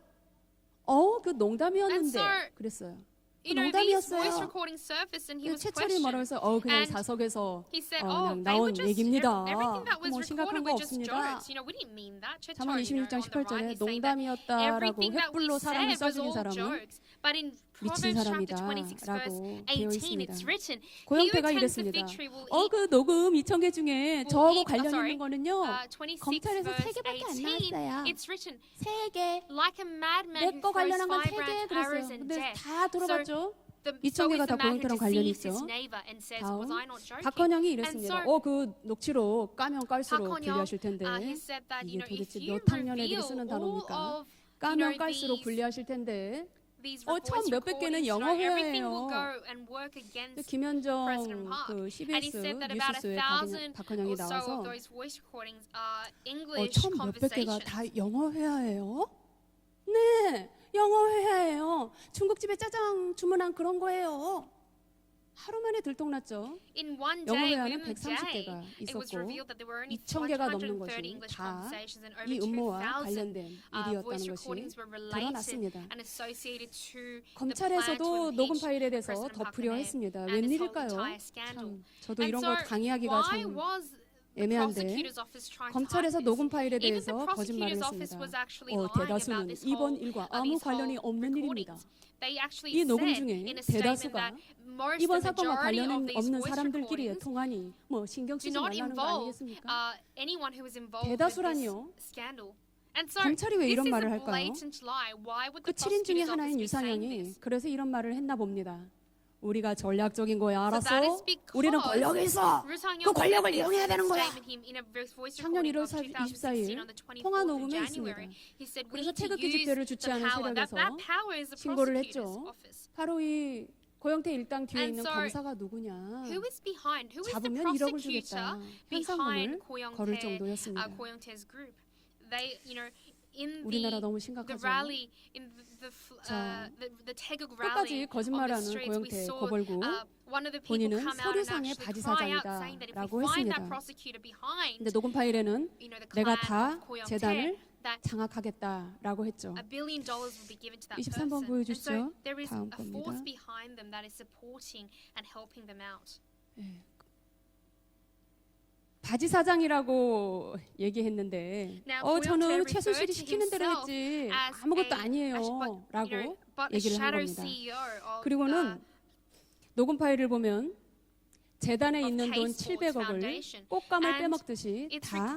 그 농담이었는데 And so, 그랬어요. You know, these voice 농담이었어요. recordings surfaced and he 그 was 최철이 뭐라고 questioned. 해서 그냥 And 자석에서 He said, 그냥 they were 나온 just, 얘기입니다. everything that was 뭐 심각한 recorded 거 were just 없습니다. jokes. You know, we didn't mean that. 잠언 Chetar, you know, 26장 on the right, 18절에 he's saying that 농담이었다라고 everything that we 횃불로 사람을 said was 쏴죽인 all 사람은 jokes. But in 미친 Proverbs chapter 26 verse 사람이다라고 되어 18, 있습니다. it's written, he who 고영태가 tends the 이랬습니다. fig tree will eat. 그 녹음 2,000개 중에 저하고 eat- 관련 sorry, 있는 거는요. 26 검찰에서 verse 3개밖에 안 18, 나왔어요. it's written, 3개. like a madman 내 who 거 throws 관련한 건 3개 firebrand 그랬어요. arrows and 근데 death. 다 들어봤죠? 2,000개가 다 고용태랑 관련이 있죠. 다음, 박헌영이 이랬습니다. 그 녹취록 까면 깔수록 불리하실 텐데 이게 도대체 몇 학년 애들이 쓰는 단어입니까? 까면 깔수록 불리하실 텐데 처음 몇백 개는 영어 회화예요. 김현정 그 CBS 뉴스쇼에 박헌영이 나와서 처음 몇백 개가 다 영어 회화예요? 네, 영어 회화예요. 중국집에 짜장 주문한 그런 거예요. 하루 만에 들통났죠. 영어 회화는 130개가 있었고 2,000개가 넘는 것이 다 이 음모와 관련된 일이었다는 것이 드러났습니다. 검찰에서도 녹음 파일에 대해서 덮으려 했습니다. 웬일일까요? 참, 저도 이런 거 강의하기가 참 애매한데 검찰에서 녹음 파일에 대해서 거짓말을 했습니다. 대다수는 이번 일과 아무 관련이 없는 일입니다. 이 녹음 중에 대다수가 이번 사건과 관련이 없는 사람들끼리의 통화니 신경 쓰지 말라는 거 아니겠습니까? 대다수라니요. 검찰이 왜 이런 말을 할까요? 그 7인 중에 하나인 유상현이 그래서 이런 말을 했나 봅니다. 우리가 전략적인 거야, 알았어? 우리는 권력이 있어. 그 권력을 이용해야 되는 거야. 작년 1월 24일 통화 녹음에 있습니다. 그래서 태극기 집회를 주최하는 세력에서 신고를 했죠. 바로 이 고영태 일당 뒤에 있는 검사가 누구냐. 잡으면 1억을 주겠다. 현상금을 걸을 정도였습니다. 우리나라 너무 심각하죠. 자, 끝까지 거짓말하는 고영태 고벌구 본인은 서류상의 바지 사장이다라고 했습니다. 근데 녹음 파일에는 내가 다 재단을 장악하겠다라고 했죠. 23번 보여주시죠. 다음 겁니다. 네. 바지 사장이라고 얘기했는데 저는 최순실이 시키는 대로 했지 아무것도 아니에요 라고 얘기를 한 겁니다. 그리고는 녹음 파일을 보면 재단에 있는 돈 700억을 꽃감을 빼먹듯이 다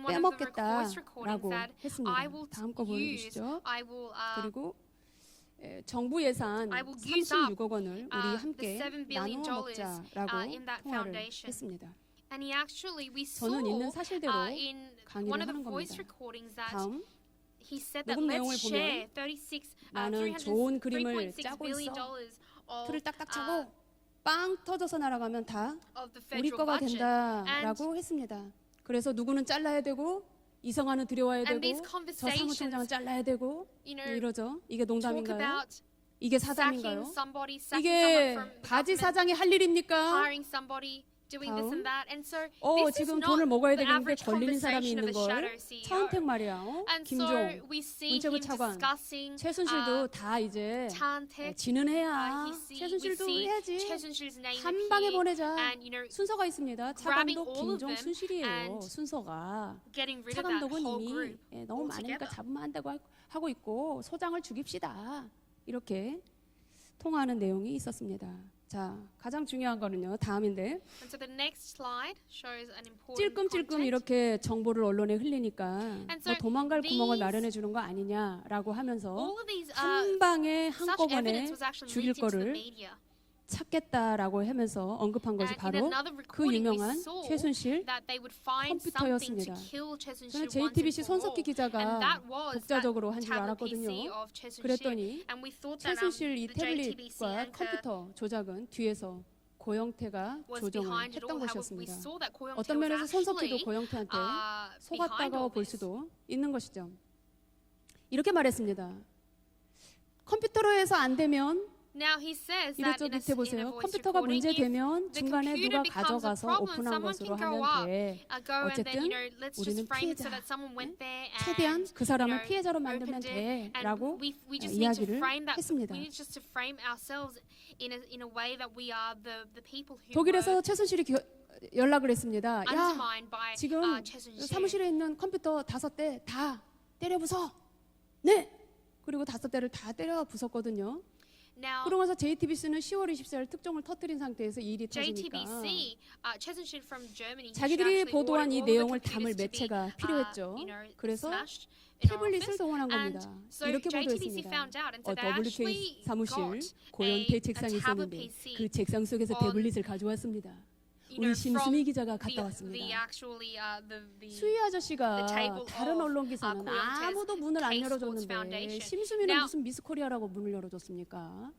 빼먹겠다라고 했습니다. 다음 거 보여주시죠. 그리고 정부 예산 36억 원을 우리 함께 나누어 먹자라고 통화를 했습니다. 저는 있는 사실대로 강의를 하는 겁니다. 다음 녹음 내용을 보면 나는 좋은 그림을 짜고 있어. 틀을 딱딱 차고 빵 터져서 날아가면 다 우리 거가 된다라고 했습니다. 그래서 누구는 잘라야 되고 이성환은 들여와야 되고 저 사무총장은 잘라야 되고 이러죠. 이게 농담인가요? 이게 사담인가요? 이게 바지 사장이 할 일입니까? 지금 돈을 먹어야 되겠는데 걸리는 사람이 있는 걸. 차은택 말이야. 김종, 문체부 차관, 최순실도 다 이제 지는 해야. 최순실도 해야지. 한 방에 보내자. 순서가 있습니다. 차감독 김종 순실이에요. 순서가. 차감독은 이미 너무 많으니까 잡으면 안 되고 하고 있고 소장을 죽입시다. 이렇게 통화하는 내용이 있었습니다. 자, 가장 중요한 거는요. 다음인데 찔끔찔끔 이렇게 정보를 언론에 흘리니까 도망갈 구멍을 마련해 주는 거 아니냐라고 하면서 한 방에 한꺼번에 죽일 거를 찾겠다라고 하면서 언급한 것이 바로 그 유명한 최순실 컴퓨터였습니다. 저는 JTBC 손석희 기자가 독자적으로 한 줄 알았거든요. 그랬더니 최순실 이 태블릿과 컴퓨터 조작은 뒤에서 고영태가 조정을 했던 것이었습니다. 어떤 면에서 손석희도 고영태한테 속았다고 볼 수도 있는 것이죠. 이렇게 말했습니다. 컴퓨터로 해서 안 되면 이렇죠. 밑에 보세요. 컴퓨터가 문제되면 중간에 누가 가져가서 오픈한 것으로 하면 돼. 어쨌든 우리는 피해자. 최대한 그 사람을 피해자로 만들면 돼. 라고 이야기를 했습니다. 독일에서 최순실이 연락을 했습니다. 야, 지금 사무실에 있는 컴퓨터 5대 다 때려 부숴. 네. 그리고 5대를 다 때려 부쉈거든요. Now, 그러고 나서 JTBC는 10월 24일 특종을 터뜨린 상태에서 이 일이 터지니까 JTBC, Chesn't from Germany, 자기들이 actually 보도한 이 ordered all 내용을 the 담을 computers to be, 매체가 필요했죠. 그래서 smashed in our 태블릿을 office. 동원한 And 겁니다. so 이렇게 JTBC 보도했습니다. found out, and so they WK actually 사무실 got 고연태 a 책상이 tablet 있었는데 PC 그 책상 속에서 on, 태블릿을 가져왔습니다. you know, 우리 심수미 기자가 the 갔다 왔습니다. actually the 수희 아저씨가 the table 다른 of, 언론 기사는 고영태's 아무도 문을 안 K Sports 열어줬는데 Foundation. 심수미는 Now- 무슨 미스코리아라고 문을 열어줬습니까?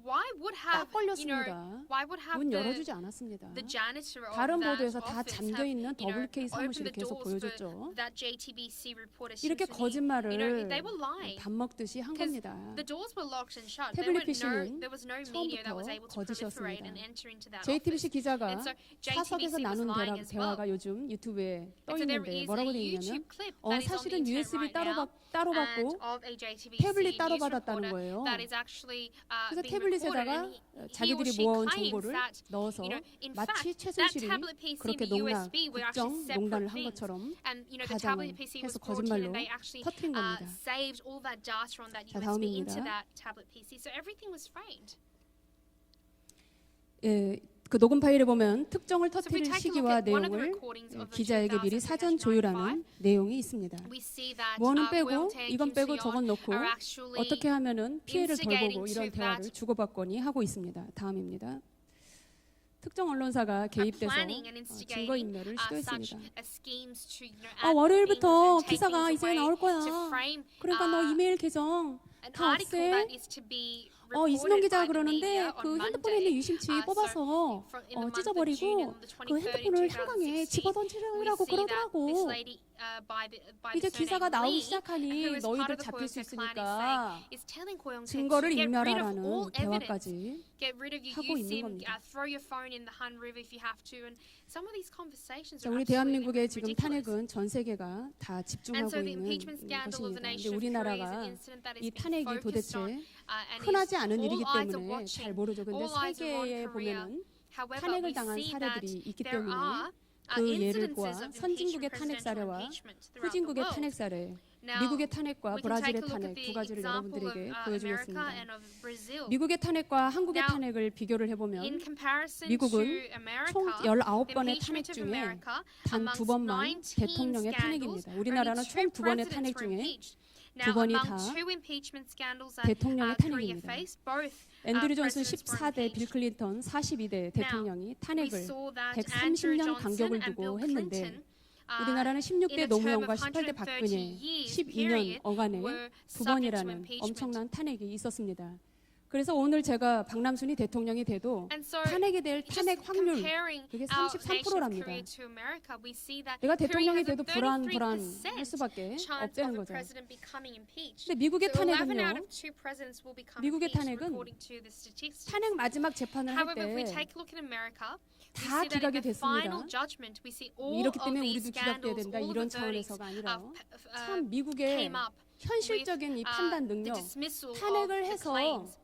why would have 딱 걸렸습니다. why would have 문 the 열어주지 않았습니다. janitor of 다른 that 보도에서 다 office 잠겨 have, 있는 you know, WK opened 사무실을 the 계속 doors 보여줬죠. for that JTBC reporter 이렇게 Simpson. 거짓말을 You know, they were lying. 밥 먹듯이 한 Because 겁니다. the doors were locked and shut. 태블릿 PC는 There was no media that was able to proliferate 거짓이었습니다. and enter into that JTBC office. 기자가 And so 사석에서 JTBC was 나눈 lying as well. 대화가 요즘 유튜브에 떠 And so there 있는데 is 뭐라고 a 돼 있냐면 YouTube clip that is on the 사실은 internet USB right 따로 now 따로 and 받고 of a JTBC 태블릿 따로 news 받았다는 reporter 거예요. that is actually 그래서 being recorded 태블릿에다가 and he or 자기들이 she 모아온 claims 정보를 that 넣어서 you know, in 마치 fact, that 최순실이 tablet PC 그렇게 and the 농락, USB were 국정 actually separate 농단을 한 things. 것처럼 And you know, the 가장을 tablet PC was 해서 brought in 거짓말로 and they actually 터뜨린 겁니다. saved all that data on that 자, USB into 다음입니다. that tablet PC. So everything was framed. 예, 그 녹음 파일에 보면 특정을 So if we 터뜨릴 take a look 시기와 at one of the 내용을 recordings of the 기자에게 미리 사전 조율하는 내용이 있습니다. we see that 뭐는 빼고 고영태 and 이건 Kim 빼고 Soo-yeon 저건 넣고 are actually 어떻게 하면은 피해를 덜 instigating 보고 to 이런 대화를 that 주고받거니 하고 있습니다. 다음입니다. 특정 언론사가 개입돼서 planning and 증거 instigating 인멸을 such 시도했습니다. schemes to 월요일부터 things and take 기사가 things 이제 away 나올 거야. to frame 그러니까 너 이메일 계정 an 다 article 없애. that is to be 이순영 reported 기자가 by the 그러는데 media 그 on 핸드폰에 있는 Monday. 유심치 So 뽑아서 in the month of 찢어버리고 June, on the 그 23rd, 핸드폰을 한강에 2016, 집어던지라고 we see that this 그러더라고. lady, by 이제 the 기사가 surname 나오기 Lee, 시작하니 who is part 너희들 of the 잡힐 수 Koyontae clan, 있으니까 is telling Koyontae to 증거를 get rid of 인멸하라는 all evidence. 대화까지 Get rid of your 하고 있는 USIM, 겁니다. throw your phone in the Han River if you have to. And some of these conversations 자, are 우리 absolutely 대한민국의 지금 ridiculous. 탄핵은 전 세계가 다 And 집중하고 so the 있는 impeachment scandal of 것입니다. the 근데 nation of Korea is 우리나라가 an incident that 이 is being 탄핵이 focused 도대체 on and 흔하지 is 않은 일이기 all eyes are 때문에 watching. 잘 모르죠. 근데 All eyes are on 세계에 Korea. 보면은 However, 탄핵을 we 당한 see that 사례들이 있기 there 때문에 are 그 예를 incidences 보아 of 선진국의 impeachment, 탄핵 presidential 사례와 impeachment throughout the 후진국의 world. 탄핵 사례, Now, 미국의 탄핵과 we can take 브라질의 a look 탄핵 at the 두 가지를 example of 여러분들에게 America 보여주겠습니다. and of Brazil. 미국의 탄핵과 한국의 Now, 탄핵을 비교를 해보면 In comparison 미국은 to America, 총 19번의 the 탄핵 impeachment of 중에 America, 단 두 amongst 번만 19 대통령의 scandals, 탄핵입니다. 우리나라는 only 총 two 두 번의 presidents 탄핵 were 중에 impeached. 두 Now, 번이 among 다 two impeachment scandals that 대통령의 Korea 탄핵입니다. faced, both 앤드류 존슨 presidents were 14대, 빌 impeached. 클린턴 42대 대통령이 We 탄핵을 saw that Andrew 130년 Johnson 간격을 and 두고 Bill 했는데 Clinton 우리나라는 16대 in a term 노무현과 of 18대 130 박근혜 years 12년 period 어간에 were 두 subject to 번이라는 impeachment. 엄청난 탄핵이 있었습니다. 그래서 오늘 제가 박남순이 대통령이 돼도 And so, 탄핵에 대한 just 탄핵 확률 comparing 그게 our nation of 33%랍니다. Korea to America, we see that 내가 Korea 대통령이 has a 돼도 불안할 33% 수밖에 chance 없다는 of a 거죠. president becoming impeached. 근데 미국의 So 11 out 탄핵은요. of 2 presidents will become 미국의 impeached 탄핵은 according to the statistics. 탄핵 마지막 재판을 할 However, if we 때 take a look at America, we 다 see that 기각이 in the final 됐습니다. judgment, we see all 이렇기 of 때문에 these 우리도 기각돼야 scandals, 된다 all of 이런 the verdicts 차원에서가 아니라 참 came 미국의 up 현실적인 이 판단 the 능력, dismissal of 탄핵을 the 해서 claims.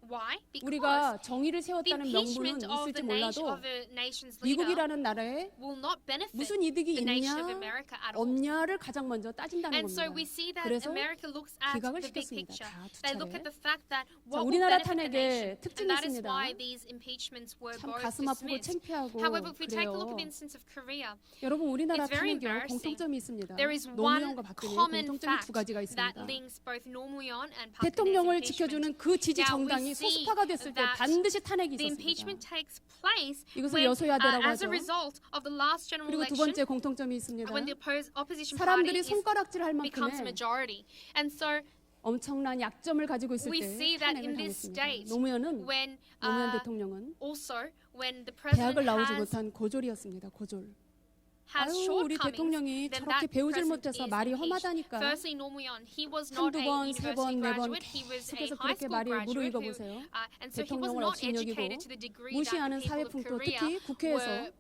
Why? Because 우리가 정의를 the 세웠다는 impeachment 명분은 of 있을지 the 몰라도 nation's leader 미국이라는 나라에 will not benefit 무슨 이득이 the nation of 있냐 America at all. 없냐를 가장 먼저 따진다는 And so we 겁니다. see that 그래서 America looks at 기각을 the big 시켰습니다. picture. 다 두 They look at 차례. the fact that what will 우리나라 benefit the 탄핵에 nation. 특징이 And that is 있습니다. why these impeachments were 참 both 가슴 아프고 dismissed. 창피하고 However, if we take a look 그래요. at the instance of Korea, 여러분 우리나라 it's very 탄핵이요 embarrassing. 공통점이 있습니다. there is one 노무현과 박근혜의 common 공통점이 fact 두 가지가 that 있습니다. links both Nomuyon and Park 대통령을 Geun-hye's 지켜주는 impeachment. 그 지지 Now, we 정당이 see 소수파가 됐을 때 that 반드시 탄핵이 The 있었습니다. impeachment takes place 이것을 when, 여소야대라고 as 하죠. a result of the last general 그리고 두 election, 번째 공통점이 있습니다. when the opposition party 사람들이 is, 손가락질 할 becomes 만큼의 majority. And so 엄청난 약점을 가지고 있을 we 때 see that in 탄핵을 this 당했습니다. state, 노무현은 when 노무현 대통령은 also when the president 대학을 나오지 has 못한 고졸이었습니다. 고졸. has 아유, 우리 shortcomings, 대통령이 then 저렇게 that 배우질 president 못해서 is 말이 impeached. 험하다니까. Firstly, Nomuyon, he was not 한두 a 번, 세 번, university 네 번 graduate. He was a 계속해서 high 그렇게 school 말이 graduate 무르익어 who, 보세요. and so he was 대통령을 not 업신여기고 educated to the degree that 무시하는 the people of 사회풍토, Korea 특히 국회에서 were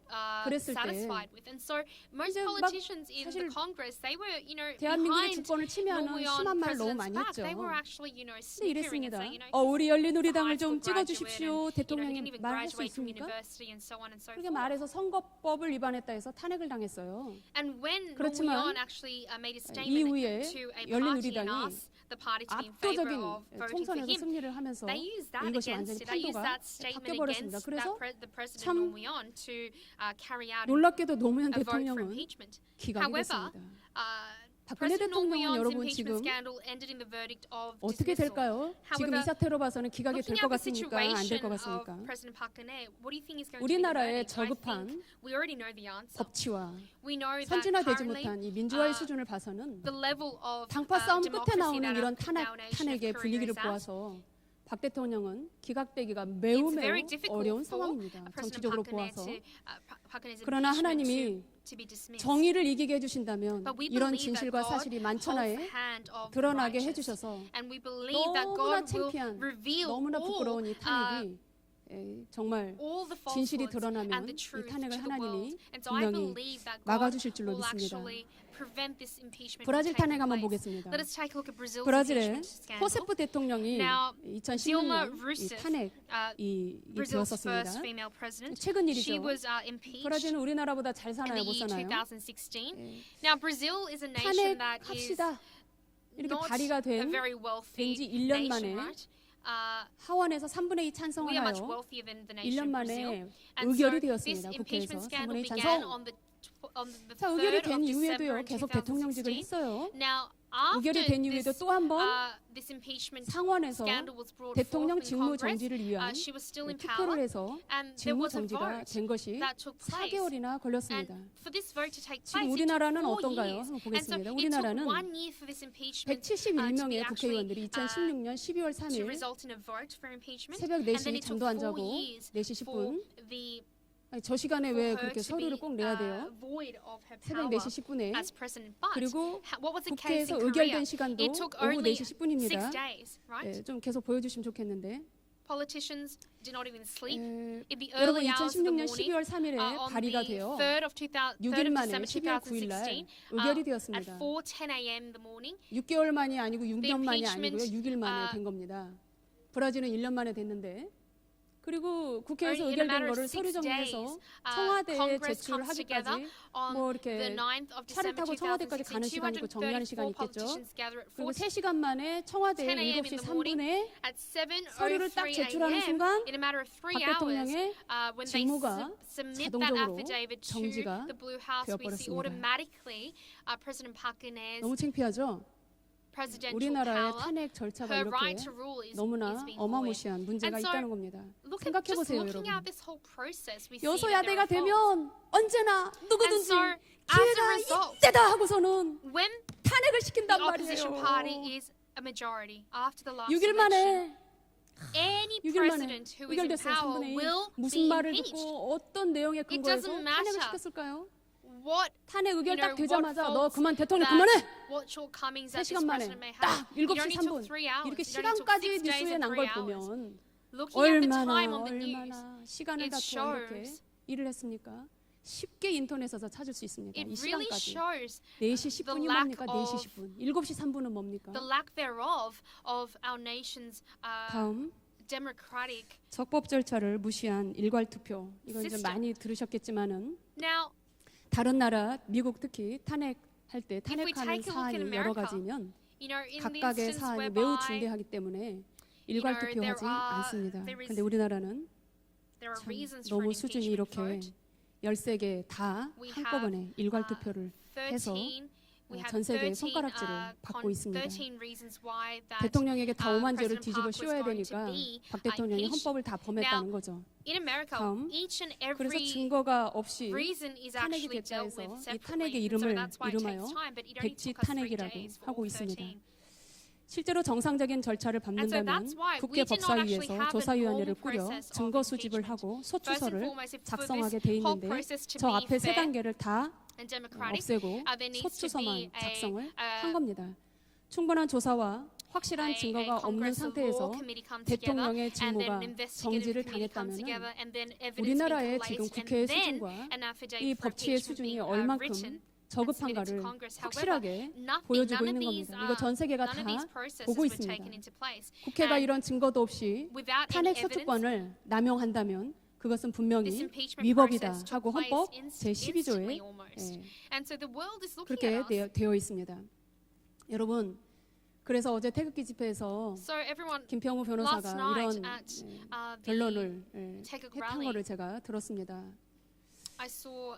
그랬을 때 satisfied with. And so most 이제 막 politicians in 사실 the Congress, they were, you know, 대한민국의 behind 주권을 침해하는 Nomuyon 심한 말 너무 president's 많이 back. 했죠. They were actually, you know, 근데 snickering and 이랬습니다. saying, you know, 우리 열린우리당을 high 좀 school graduate 찍어주십시오. and, you know, he 대통령이 didn't even 말할 수 graduate from 있습니까? university and so on and so 그렇게 forth. 말해서 선거법을 위반했다 해서 탄핵을 당했어요. And when 그렇지만 Nomuyon actually made a statement 이후에 to a party and 열린우리당이 asked the party to be in favor 압도적인 of voting for 총선에서 him. 승리를 하면서 They used that 이것이 against 완전히 it. They used 판도가 that statement 바뀌어버렸습니다. against 그래서 the President 참 Nomuyon to carry out 놀랍게도 노무현 a vote for 대통령은 impeachment. 기각이 However, 됐습니다. 박근혜 President 대통령은 Nomuon's 여러분 impeachment 지금 scandal ended in the verdict of 어떻게 dismissal. 될까요? 지금 이 However, 사태로 봐서는 기각이 될 Looking 것 at the 같습니까? 안 될 situation 것 같습니까? of President Park Geun-hye, what do you think is going to be the 우리나라의 verdict? I 저급한 think we already know the answer. 법치와 We know that 선진화되지 currently 못한 이 민주화의 수준을 봐서는 the level of 당파 싸움 끝에 democracy 나오는 that 이런 our foundation of 탄핵의 Korea 분위기를 is at, 보아서 박 대통령은 기각되기가 매우 it's very 매우 difficult 어려운 for 상황입니다. President 정치적으로 Park Geun-hye 보아서. Park Geun-hye's 그러나 impeachment 하나님이 to be dismissed. 정의를 이기게 해주신다면 But we 이런 believe that 진실과 God 사실이 holds 만천하에 hand of the 드러나게 righteous. 해주셔서 And we believe that 너무나 God will 창피한, reveal 너무나 all, 부끄러운 이 탄핵이 정말 all the 진실이 falsehoods 드러나면 and 이 the truth 탄핵을 to the world. 하나님이 And so I 분명히 believe that God 막아주실 줄로 will 믿습니다. actually prevent this impeachment 브라질 from 탄핵 taking 한번 place. 보겠습니다. Let us take a look at Brazil's 브라질의 impeachment scandal. 호세프 대통령이 Now, 2016년 Dilma 이 Rousseff, 탄핵이 Brazil's 되었었습니다. first female president, 최근 she 일이죠. was impeached 브라질은 우리나라보다 잘 in 사나요, the 못 year 사나요? 2016. Now, Brazil is a nation that is 탄핵합시다. 이렇게 not 발의가 a 된 very wealthy 지 1년 nation, 만에 right? 하원에서 3분의 2 찬성을 We are much 하여 wealthier than the 1년 nation Brazil. 만에 And 의결이 so this 되었습니다. impeachment 국회에서 scandal 3분의 2 began 찬성. on the 자, 의결이 3rd 된 of 이후에도요. December 계속 대통령직을 2016. 했어요. Now, 의결이 after 된 이후에도 this, 또 한 번 this impeachment 상원에서 scandal was brought 대통령 forth in 직무 Congress, 정지를 위한 she was still in 투표를 power, 해서 and there 직무 was a 정지가 vote 된 것이 that took place. 4개월이나 걸렸습니다. And for this vote to take 지금 place, 우리나라는 it took 4 어떤가요? years. 한번 And so 보겠습니다. it 우리나라는 took 1 year for this impeachment to be 171명의 actually 국회의원들이 2016년 12월 to 3일 result in a vote for impeachment. 새벽 And then 4시 it took 잠도 안 4 자고 years 4시 for 10분 the 아니, 저 시간에 for 왜 her 그렇게 to be 서류를 꼭 내야 돼요? void of her 새벽 power 4시 10분에 as president. But 그리고 what was the case 국회에서 in Korea? 의결된 시간도 It took 오후 only 4시 10분입니다. 6 days, right? 좀 계속 보여주시면 좋겠는데 Politicians did not even sleep. In the 여러분 early hours of the 2016년 morning, 12월 3일에 on 발의가 the 되어 3rd of 6일 만에 December 12월 9일 날 2016, 의결이 at 되었습니다. 4:10 a.m. in the morning, 6개월 만이 아니고 6년 만이 impeachment, 아니고요. 6일 만에 된 겁니다. 브라질은 1년 만에 됐는데 그리고 국회에서 only in a 의결된 matter of 거를 6 서류 정리해서 days, 청와대에 Congress comes together 제출하기까지 on 뭐 the 이렇게 9th of 차를 December 타고 청와대까지 가는 2016. 시간이 있고 정리하는 시간이 234 있겠죠. politicians gather at 그리고 4 3시간 만에 청와대에 10 a.m. 7시 in the morning, 3분에 at 서류를 딱 7:03 제출하는 a.m. 순간 in a matter of 3 박 hours, 대통령의 when they 직무가 submit that 자동적으로 affidavit to 정지가 the Blue House, we see 되어버렸습니다. automatically President Park Geun-hye's 너무 창피하죠? presidential 우리나라의 power, 탄핵 절차가 her 이렇게 right to rule is 너무나 being void. 어마무시한 문제가 And so, 있다는 겁니다. Look at 생각해 just 보세요, looking 여러분. at this whole process, we see that there 여소야대가 are faults. 되면 언제나 누구든지 And so, as a 기회가 result, 이때다 하고서는 When 탄핵을 the 시킨단 opposition party 말이에요. is a majority after the last 6일 election, 만에 any 6일 만에 president who is in 의결됐어요. power 3분의 2. will 무슨 be 말을 impeached. 듣고 어떤 내용의 근거에서 doesn't 탄핵을 matter. 시켰을까요? What 탄핵 의결 딱 what 되자마자 너 faults 그만 대통령 that- 그만해. what shortcomings that this 3시간 만에 president may have. 딱 It 7시 only 3분 took 3 hours. 이렇게 It only took 시간까지 6 days 뉴스에 and 난 3 걸 hours. 보면 Looking at the 얼마나 time on the news, 시간을 it 다투어 이렇게 shows- 일을 했습니까? 쉽게 인터넷에서 찾을 수 있습니다. it 이 really 시간까지. shows 4시 the 10분이 lack 뭡니까? 4시 of- 10분. 7시 3분은 뭡니까? the lack thereof of our nation's 다음 democratic. 적법 절차를 무시한 일괄 투표. 이건 좀 System. 많이 들으셨겠지만은 Now, 다른 나라 미국 특히 탄핵할 때 we 탄핵하는 take a look 사안이 in 여러 America, 가지면 you know, in the 각각의 instance 사안이 매우 whereby 중대하기 때문에 일괄 know, 투표하지 않습니다. there is- 근데 우리나라는 there are 참 reasons for 너무 an 수준이 impeachment 이렇게 vote. 13개 다 We 한꺼번에 일괄 투표를 해서 13, we have 전 세계의 13, 손가락질을 받고 있습니다. 13 reasons why that 대통령에게 다 오만 죄를 President 뒤집어 Park was 씌워야 going to 되니까 be, 박 대통령이 impeached. 헌법을 다 범했다는 거죠. in America, 다음, each and 그래서 every 증거가 없이 reason is 탄핵이 actually 됐다 dealt 해서 with 이 separately. 탄핵의 And so 이름을 that's why it 이름하여 takes time, but it only 백지 took us 3 탄핵이라고 days for 하고 all 있습니다. 13. 실제로 정상적인 절차를 And so 밟는다면 that's why 국회 we did not actually 법사위에서 have a 조사위원회를 normal 꾸려 process of 증거 수집을 impeachment. 하고 First and 소추서를 foremost, for 작성하게 this 돼 whole 있는데 process to 저 be 앞에 세 fair 단계를 다 and democratic, 없애고 there needs to 소추서만 be 작성을 한 a 겁니다. 충분한 조사와 확실한 증거가 없는 Congress of 상태에서 Law Committee come together, 대통령의 and then 직무가 an investigative 정지를 committee come 당했다면 together, and then evidence 우리나라의 being 지금 collated, 국회의 and then 수준과 an affidavit 이 for 법치의 impeachment 수준이 being 얼만큼 written and submitted to 저급한가를 Congress. However, 확실하게 none 보여주고 of 있는 these, 겁니다. 이거 전 세계가 none of 다 these processes 보고 were 있습니다. taken into place. 국회가 And 이런 증거도 없이 without any 탄핵 evidence, 소추권을 남용한다면 그것은 this 분명히 impeachment 위법이다 process 하고 took 헌법 place 제12조에 instantly almost. And so the world is looking 그렇게 at us. 되어 있습니다. 여러분 그래서 어제 태극기 집회에서 So everyone, 김평우 last 변호사가 night 이런 at the 변론을 태극 했던 rally, 거를 제가 들었습니다. I saw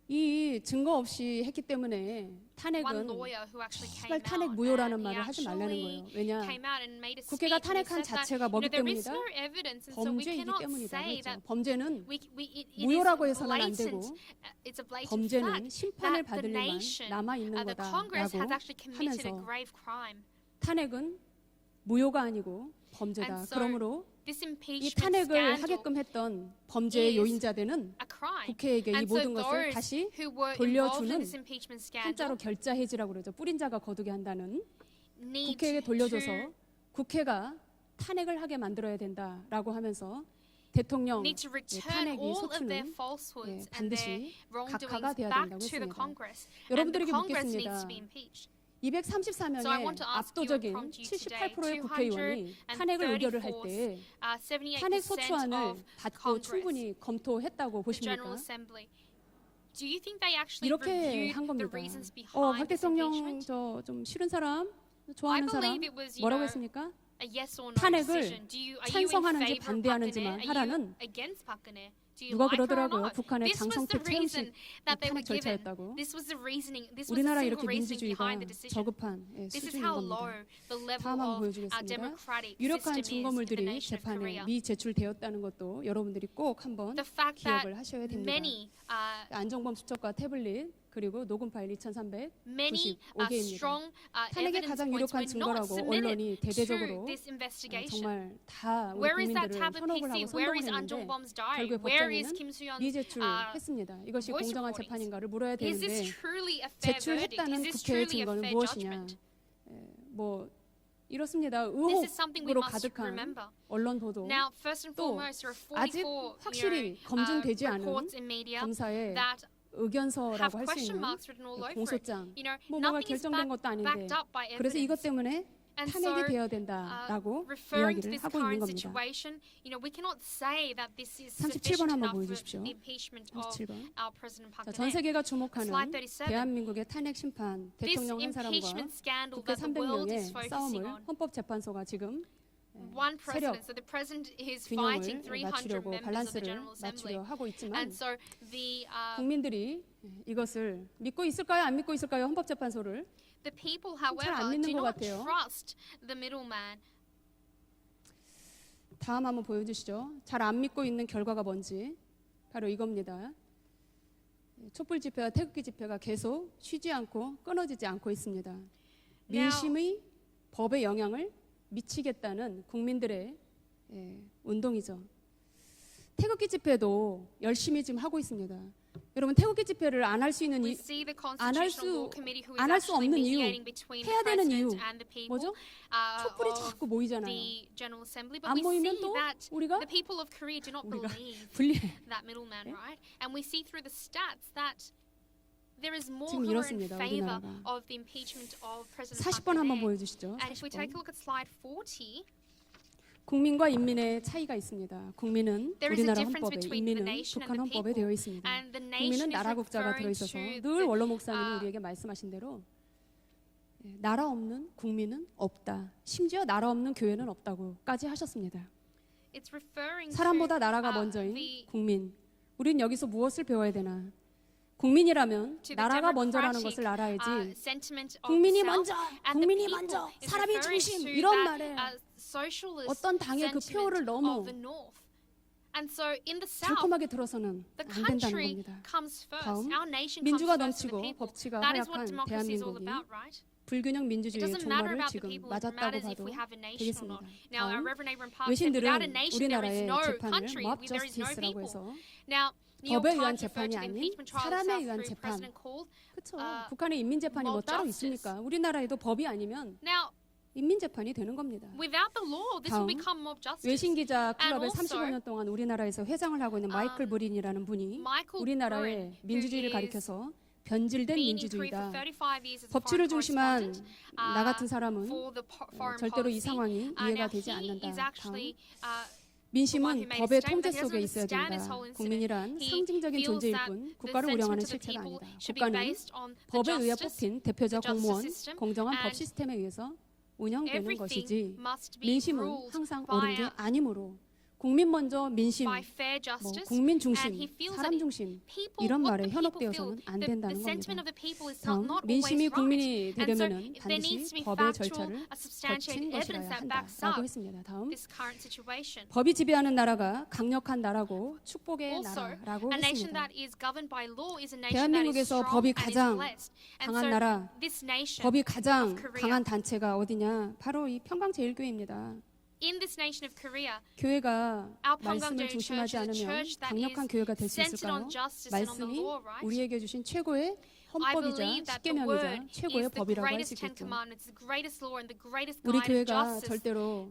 이 증거 없이 했기 때문에 one 탄핵은 lawyer who actually came 제발 out 탄핵 and 무효라는 he 말을 하지 말라는 actually 거예요. 왜냐? came out and made a 국회가 speech and he 탄핵한 said that 자체가 you know, 뭐기 there is 때문이다? no evidence and so we 범죄이기 cannot 때문이다. say 그렇죠. that 범죄는 it is 무효라고 해서는 안 blatant. 되고 It's a blatant 범죄는 fact 심판을 that the 받을 일만 nation, 남아 있는 the Congress has 거다라고 actually committed a 하면서 grave crime. 탄핵은 무효가 아니고 범죄다. And so 그러므로 this 이 impeachment 탄핵을 scandal 하게끔 했던 범죄의 is 요인자들은 a crime. 국회에게 이 And so 모든 것을 those 다시 who were involved in 돌려주는 this impeachment 한자로 scandal 결자 해지라고 그러죠. 뿌린 자가 거두게 한다는 need 국회에게 돌려줘서 to 국회가 탄핵을 하게 만들어야 된다라고 하면서 대통령 need to return 탄핵이 all of their 소추는 falsehoods and 반드시 their 각하가 wrongdoings 돼야 back 된다고 to the 했습니다. Congress. And the 여러분들에게 Congress 묻겠습니다. needs to be impeached. 234명의 So I want to ask you and 압도적인 prompt you today, 78%의 국회의원이 탄핵을 의결을 할 때 78% 탄핵 소추안을 of 받고 Congress, 충분히 검토했다고 the General 보십니까? Assembly. Do you think they actually 이렇게 reviewed 한 the 겁니다. reasons 박 behind this 대통령 impeachment? 저 좀 싫은 사람, 좋아하는 I 사람 believe it was, 뭐라고 know, 했습니까? a yes or no 탄핵을 decision. Are you in 찬성하는지 favor of 반대하는지만 Park Geun-hye? 하라는 Are you against Park Geun-hye? Do you 누가 like her or 그러더라고요. not? 북한의 This was 장성택 the reason 최영식 that they were 탄핵 given. 절차였다고. This was the reasoning. This was the 우리나라 single 이렇게 reasoning 민주주의가 behind the decision. 저급한 This is 수준인 how 겁니다. low the level 다음 한번 of our 보여주겠습니다. democratic 유력한 system is in the 증거물들이 nation of 재판에 Korea. 미제출되었다는 것도 여러분들이 꼭 한번 The fact that 기억을 하셔야 됩니다. many 안정범 수첩과 태블릿 그리고 녹음 파일 many 2395개입니다. strong 탄핵의 evidence 가장 points 유력한 were not 증거라고 submitted 언론이 대대적으로 to this investigation. 정말 다 우리 Where is that 국민들을 tablet 현혹을 PC? 하고 Where 선동을 is 했는데 Anjong-bom's diary? 결국에 Where is 법정에는 Kim Soo-yeon's 미제출했습니다. 이것이 voice 공정한 recordings? 재판인가를 물어야 Is this 되는데 truly a fair verdict? 제출했다는 Is this 국회의 truly a 증거는 fair 무엇이냐? judgment? 뭐 이렇습니다. This is something we 의혹으로 must 가득한 remember. 언론 보도, Now, first and 또 foremost, there are 아직 44 확실히 검증되지 않은 reports in media 검사의 that have 의견서라고 할 수 question 있는 marks written all over it. 공소장, You know, 뭐 뭐가 nothing is 결정된 것도 아닌데 backed up by 그래서 이것 evidence. 때문에 And 탄핵이 so, 되어야 된다라고 referring to 이야기를 this 하고 있는 current 겁니다. situation, you know, we cannot say that this is 37번 sufficient 한번 enough for 보여주십시오. the impeachment of 37번. our President Park 자, 전 Geun-hye. 세계가 주목하는 Slide 37. 대한민국의 탄핵 심판, This 대통령 한 사람과 impeachment scandal 국회 that the world is 300명의 focusing 싸움을 on. 헌법재판소가 지금 One 세력 president, so the president is fighting 균형을 300 맞추려고 members of the 밸런스를 General Assembly. 맞추려 하고 있지만 And so the 국민들이 이것을 믿고 있을까요? 안 믿고 있을까요? 헌법재판소를 people, 잘안 however, 믿는 do 것 not 같아요. trust the middleman. 다음 한번 보여주시죠. 잘 안 믿고 있는 결과가 뭔지 바로 이겁니다. 촛불 집회와 태극기 집회가 계속 쉬지 않고 끊어지지 않고 있습니다. 민심의 법에 영향을 미치겠다는 국민들의 운동이죠. 태극기 집회도 열심히 지금 하고 있습니다. 여러분 태극기 집회를 안 할 수 있는 We see the 안 할 Constitutional Law 수 Committee who is 안 할 수 actually 없는 이유, mediating between the 해야 되는 이유 president and the people 뭐죠? 촛불이 of 자꾸 모이잖아요. the General Assembly. But 안 we 모이면 see 또 that 우리가 the people of Korea do not 우리가 believe 분리해. that middleman, right? And we see through the stats that there is more 지금 who are in 이렇습니다, favor 우리나라가. of the impeachment of President 40번 한번 Park Geun-hye. 보여주시죠. And if we take a 40번. look at slide 40, 국민과 인민의 차이가 있습니다. 국민은 there is a 우리나라 difference 헌법에, between the 인민은 nation 북한 and the 헌법에 people. 되어 있습니다. And the 국민은 nation is 나라 국자가 referring 들어있어서 to 늘 the 원로 목사님이 우리에게 말씀하신 대로 나라 없는 국민은 없다. 심지어 나라 없는 교회는 없다고까지 하셨습니다. it's referring 사람보다 to 나라가 먼저인 국민. 우린 여기서 무엇을 배워야 되나? 국민이라면 to the 나라가 먼저라는 democratic, 것을 알아야지. sentiment of 국민이 self 먼저, and the 국민이 people 먼저, is 사람이 referring 중심 to 이런 that, 말에 socialist 어떤 당의 그 sentiment 표를 넘어 of the North. And so in the South, 달콤하게 들어서는 the 안 된다는 country 겁니다. comes first. 다음, Our nation comes 민주가 first to 넘치고 the people. 법치가 That is what 허약한 democracy is all 대한민국이 about, right? 불균형 It 민주주의의 doesn't matter 종말을 about the 지금 people. It 맞았다고 matters if 봐도 we have a nation or not. 되겠습니다. Now, our 다음, Reverend Abraham Park said, 외신들은 without a nation, there is 우리나라의 no 재판을 country. 모합 There is no 저스티스라고 people. 해서 Now, New 법에 York 의한 Times referred 재판이 to the 아닌 impeachment trial 사람에 itself 의한 through 재판. President called. 그렇죠. Uh, 북한의 인민재판이 뭐 mob 따로 justice. 있습니까? 우리나라에도 법이 아니면 Now, 인민재판이 되는 겁니다. without the law, this will 다음, become mob justice. 외신기자 And 클럽에 also, 35년 동안 우리나라에서 회장을 하고 있는 마이클 브린이라는 분이 Michael 우리나라의 Brin, who 민주주의를 is 가리켜서 변질된 been in Korea 민주주의다. for 35 years as a 법치를 foreign 중심한 correspondent, 나 같은 사람은 for the foreign 절대로 이 policy. 상황이 이해가 Now 되지 he 않는다. is actually 민심은 who made 법의 a statement 통제 that he 속에 doesn't 있어야 understand 된다. this whole incident. 국민이란 He 상징적인 feels 존재일 that 뿐 the 국가를 우려하는 sentiment of the 실체가 people 아니다. should be 국가는 based on the 법에 의해 justice, 뽑힌 대표자 the justice 공무원, system, 공정한 법 and 시스템에 의해서 운영되는 것이지 Everything must be 민심은 ruled 항상 by 옳은 게 아니므로 국민 먼저 민심, by fair 뭐 justice. 국민 And 중심, he feels 사람 that 중심 people, 이런 what 말에 the people feel, 현혹되어서는 안 the 된다는 sentiment 겁니다. of the people is 다음 not always 민심이 right. 국민이 And so 되려면은 there needs to 반드시 be 법의 factual, 절차를 a substantiated 거친 것이라야 evidence that backs up 한다라고 했습니다. 다음 this current situation. 법이 지배하는 나라가 강력한 나라고 축복의 Also, 나라라고 a nation 했습니다. that is governed by law is a nation that is 대한민국에서 strong 법이 and is 가장 blessed. And 강한 so 나라, this nation, 법이 가장 of Korea. 강한 단체가 어디냐? 바로 이 평강제일교회입니다. in this nation of Korea, 교회가 our 말씀을 Pyeonggang 중심하지 Church is a 않으면 church that 강력한 is 교회가 될 수 centered 있을까요? on justice and on the 말씀이 law, right? 우리에게 주신 최고의 I 헌법이자 believe that the 십계명이자 word 최고의 is the 법이라고 할 수 greatest Ten 있겠고 Commandments, the greatest law, and the greatest 우리 guide of 교회가 justice 절대로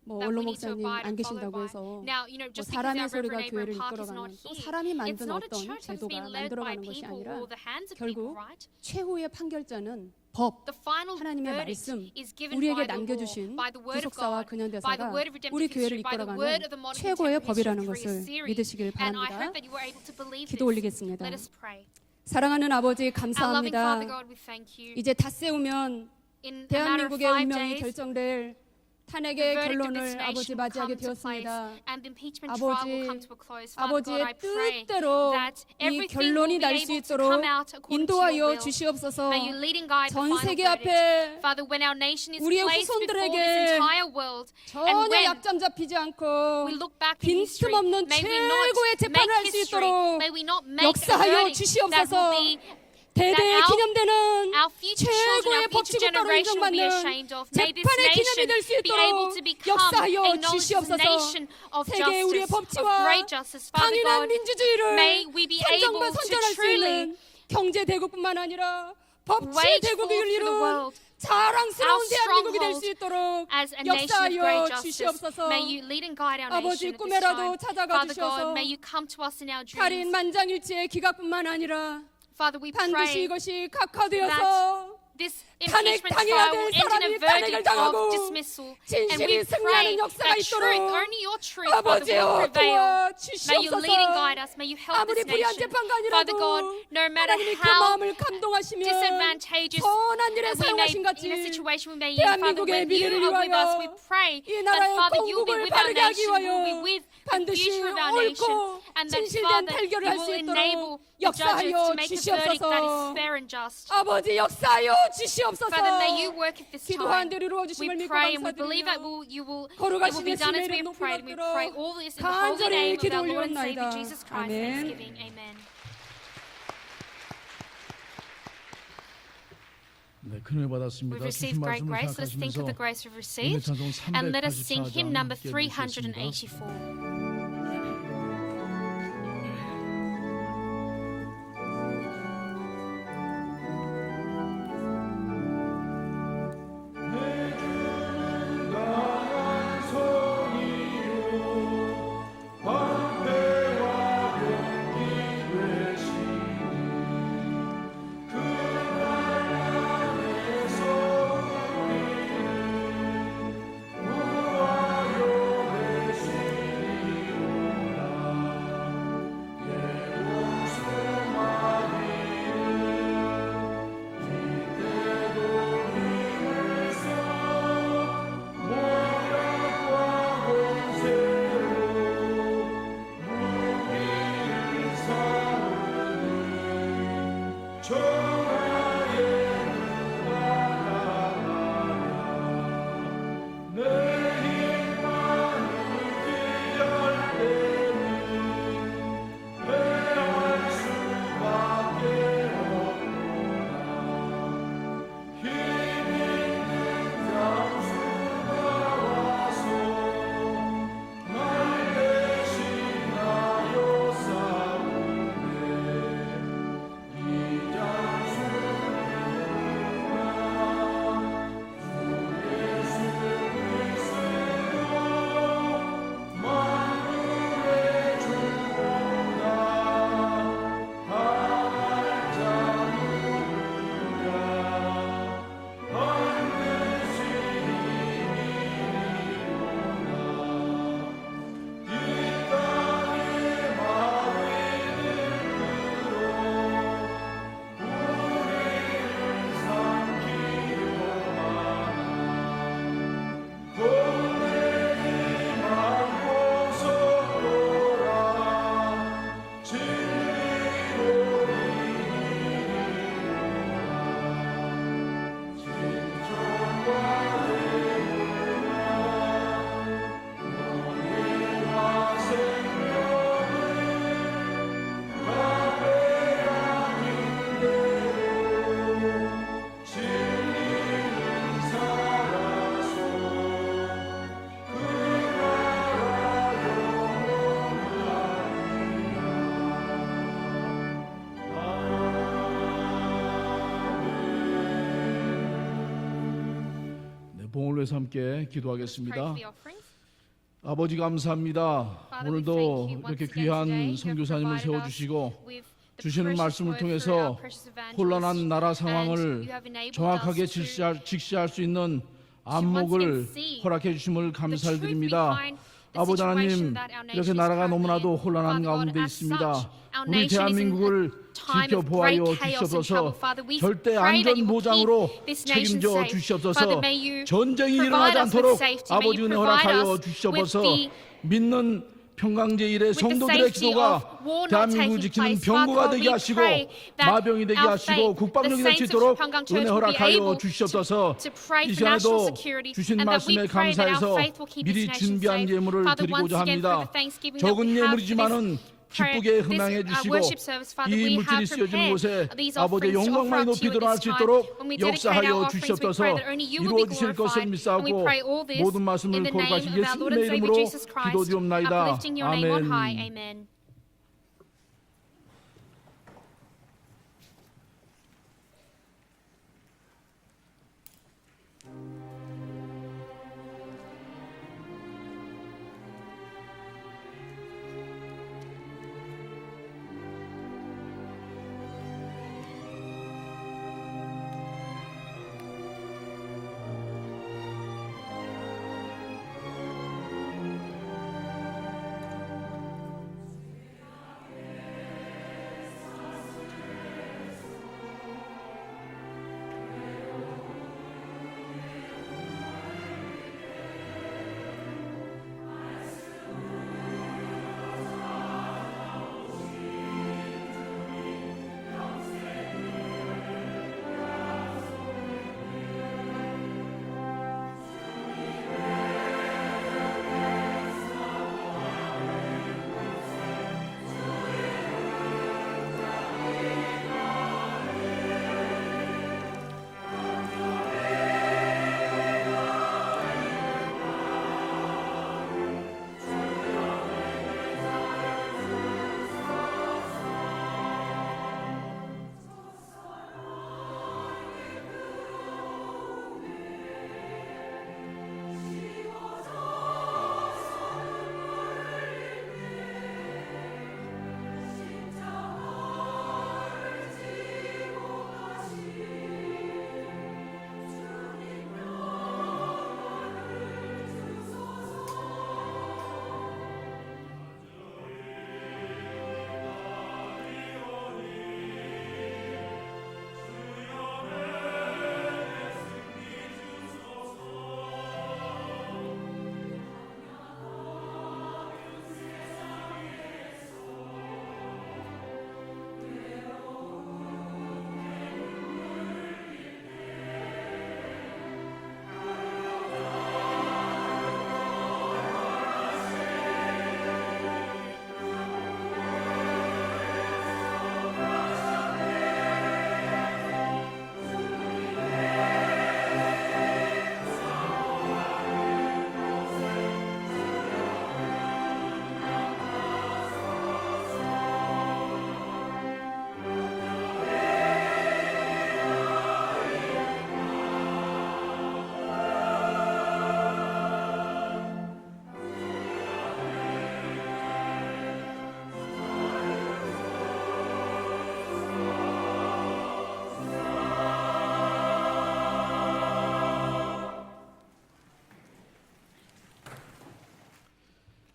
뭐 that 원로 we need to 목사님 abide 안 and follow 계신다고 by. 해서 Now, you know, 뭐 just because 사람의 our 소리가 Reverend 교회를 Abraham Park is not 이끌어가는 또 here, 사람이 it's 만든 not a 어떤 church that's 제도가 being led by 만들어가는 것이 people 아니라 or the hands of people, 결국 right? 최후의 판결자는 법, The final 하나님의 verdict 말씀, is given 우리에게 by the law, 남겨주신 by the word of 구속사와 God, by the 근현대사가 word of redemptive 우리 교회를 history, by the 이끌어가는 word of the modern 최고의 contemporary 법이라는 history 것을 series. 믿으시길 And I 바랍니다. hope that you were able to believe 기도 this. 올리겠습니다. Let us pray. 사랑하는 아버지 Our loving Father 감사합니다. God, we thank you. 이제 닷새우면 In a matter of 대한민국의 5 운명이 days, 결정될 the 탄핵의 verdict of this 결론을 nation 아버지 will 맞이하게 come to place, 되었습니다. and the impeachment trial will come 아버지, to a close. Father God, I 아버지의 pray 뜻대로 that 이 everything will 결론이 be 날 수 able to 있도록 come out according to your 인도하여 will. 주시옵소서. May you lead and guide the 전 final 세계 verdict. 앞에 Father, when our nation is 우리의 placed before 후손들에게 this entire world, and 전혀 when 약점 잡히지 않고 we look back in history, 빈틈없는 may we 최고의 not 재판을 make 할 수 history, 있도록 may we not make a 역사하여 verdict that 주시옵소서. will be 대대에 that 기념되는 our future children, 최고의 our future 법치국가로 generation will be 인정받는 ashamed of. May this 재판의 기념이 nation 될 수 be able 있도록 to become 역사하여 acknowledged as a 주시옵소서. nation of 세계 우리의 justice, of 법치와 great justice. Father 강인한 God, 민주주의를 may we be able 선정과 to 선전할 수 truly 있는 경제 대국뿐만 아니라 법치 wage 대국을 forth to the 이룬 world 자랑스러운 our 대한민국이 될 수 stronghold 있도록 as a nation of great 역사하여 justice. 주시옵소서. May you lead and guide our 아버지, nation at this 꿈에라도 time. 찾아가 Father 주셔서 God, may you come to us in our 살인 dreams. 만장일치의 기각뿐만 아니라 Father, we 반드시 pray 이것이 각화되어서 this 탄핵 impeachment 당해야 trial will 될 end in 사람이 a 탄핵을 verdict 당하고 of dismissal. And 진실이 we 승리하는 pray 역사가 that truth, 있도록 only your truth, Father, 아버지여 will prevail. May you lead and 도와주시옵소서. guide us. May you help 아무리 this 불의한 nation. 재판가 Father 아니라도 God, no matter 하나님이 그 how 마음을 감동하시면 disadvantageous 선한 일에 we may 사용하신 in a 같이 situation we may in, Father, 대한민국의 when you 미래를 are with us, we 위하여 pray 이 that, 나라의 Father, you'll be 건국을 with our 바르게 하기 nation, you'll be 위하여 with the 반드시 future of our nation, 옳고 and that, 진실된 Father, 판결을 you 할 수 will enable 있도록 the judges to 역사하여 make a verdict that is 주시옵소서. fair and just. 아버지 역사하여 주시옵소서. Father, may you work at this 기도한 time. 대로 이루어 주심을 We 믿고 pray and we believe that 감사드리며 it will 거룩하신 be done as 예수님의 we have 높이 prayed. And we 받들어 pray all this in the holy 간절히 name of 기도 our Lord and Savior 올리옵나이다. Jesus Christ. 아멘. Thanksgiving. Amen. 네, 큰을 받았습니다. We've 주신 received great 말씀을 grace. Let's think of the 생각하시면서 grace we've 오늘 received. 찬송 And let us sing 384장 hymn number 함께 읽겠습니다. 384. 그 봉을 위해서 함께 기도하겠습니다. Pray for the offerings. 아버지 감사합니다. Father, we 오늘도 thank you 이렇게 once again 귀한 today. You have 선교사님을 provided us 세워주시고 with the 주시는 precious 말씀을 word through 통해서 our precious evangelist. 혼란한 나라 And 상황을 you have enabled 정확하게 us to 직시할 수 있는 once 안목을 again see 허락해 주심을 the truth 감사드립니다. behind the 아버지 하나님, situation that our nation 이렇게 is 나라가 currently 너무나도 in. 혼란한 Father God, 가운데 as 있습니다. such, our 우리 nation is in 대한민국을 a time of 지켜보아요 great chaos and 주시옵소서. trouble. Father, we 절대 pray that you will 안전보장으로 keep this nation 책임져 safe. 주시옵소서. Father, may you 전쟁이 provide 일어나지 us with 않도록 safety. May 아버지 you 은혜 provide 허락하여 us 주시옵소서. with the 믿는 평강제 일의 with the 성도들의 safety 기도가 of war not 대한민국을 taking 지키는 place. 병거가 Father, 되게 we 하시고 pray that 마병이 되게 our 하시고 faith, 국방력이 the 될 수 saints of 있도록 Hangang 은혜 Church will be 허락하여 able 주시옵소서. to pray 이 for national 시간에도 security 주신 and that we 말씀에 pray that 감사해서 our faith will keep 미리 this nation 준비한 safe. 예물을 Father, once 드리고자 again, 합니다. for the Thanksgiving that 적은 we have for 예물이지만은 this 기쁘게 prayer, 흥망해 this 주시고 worship service, Father, 이 we 물질이 have 쓰여진 prepared 곳에 these 아버지의 offerings to offer 영광만이 up to 높이 you at 드러날 this 수 time. 있도록 When we dedicate 역사하여 our offerings, we 주시옵소서. pray that only you will be 이루어지실 것을 glorified. 믿사오고 And we pray all this 모든 말씀을 in the 거룩하신 name of our Lord 예수님의 and Savior 이름으로 Jesus Christ, 기도드리옵나이다. uplifting your name on high. 아멘. Amen.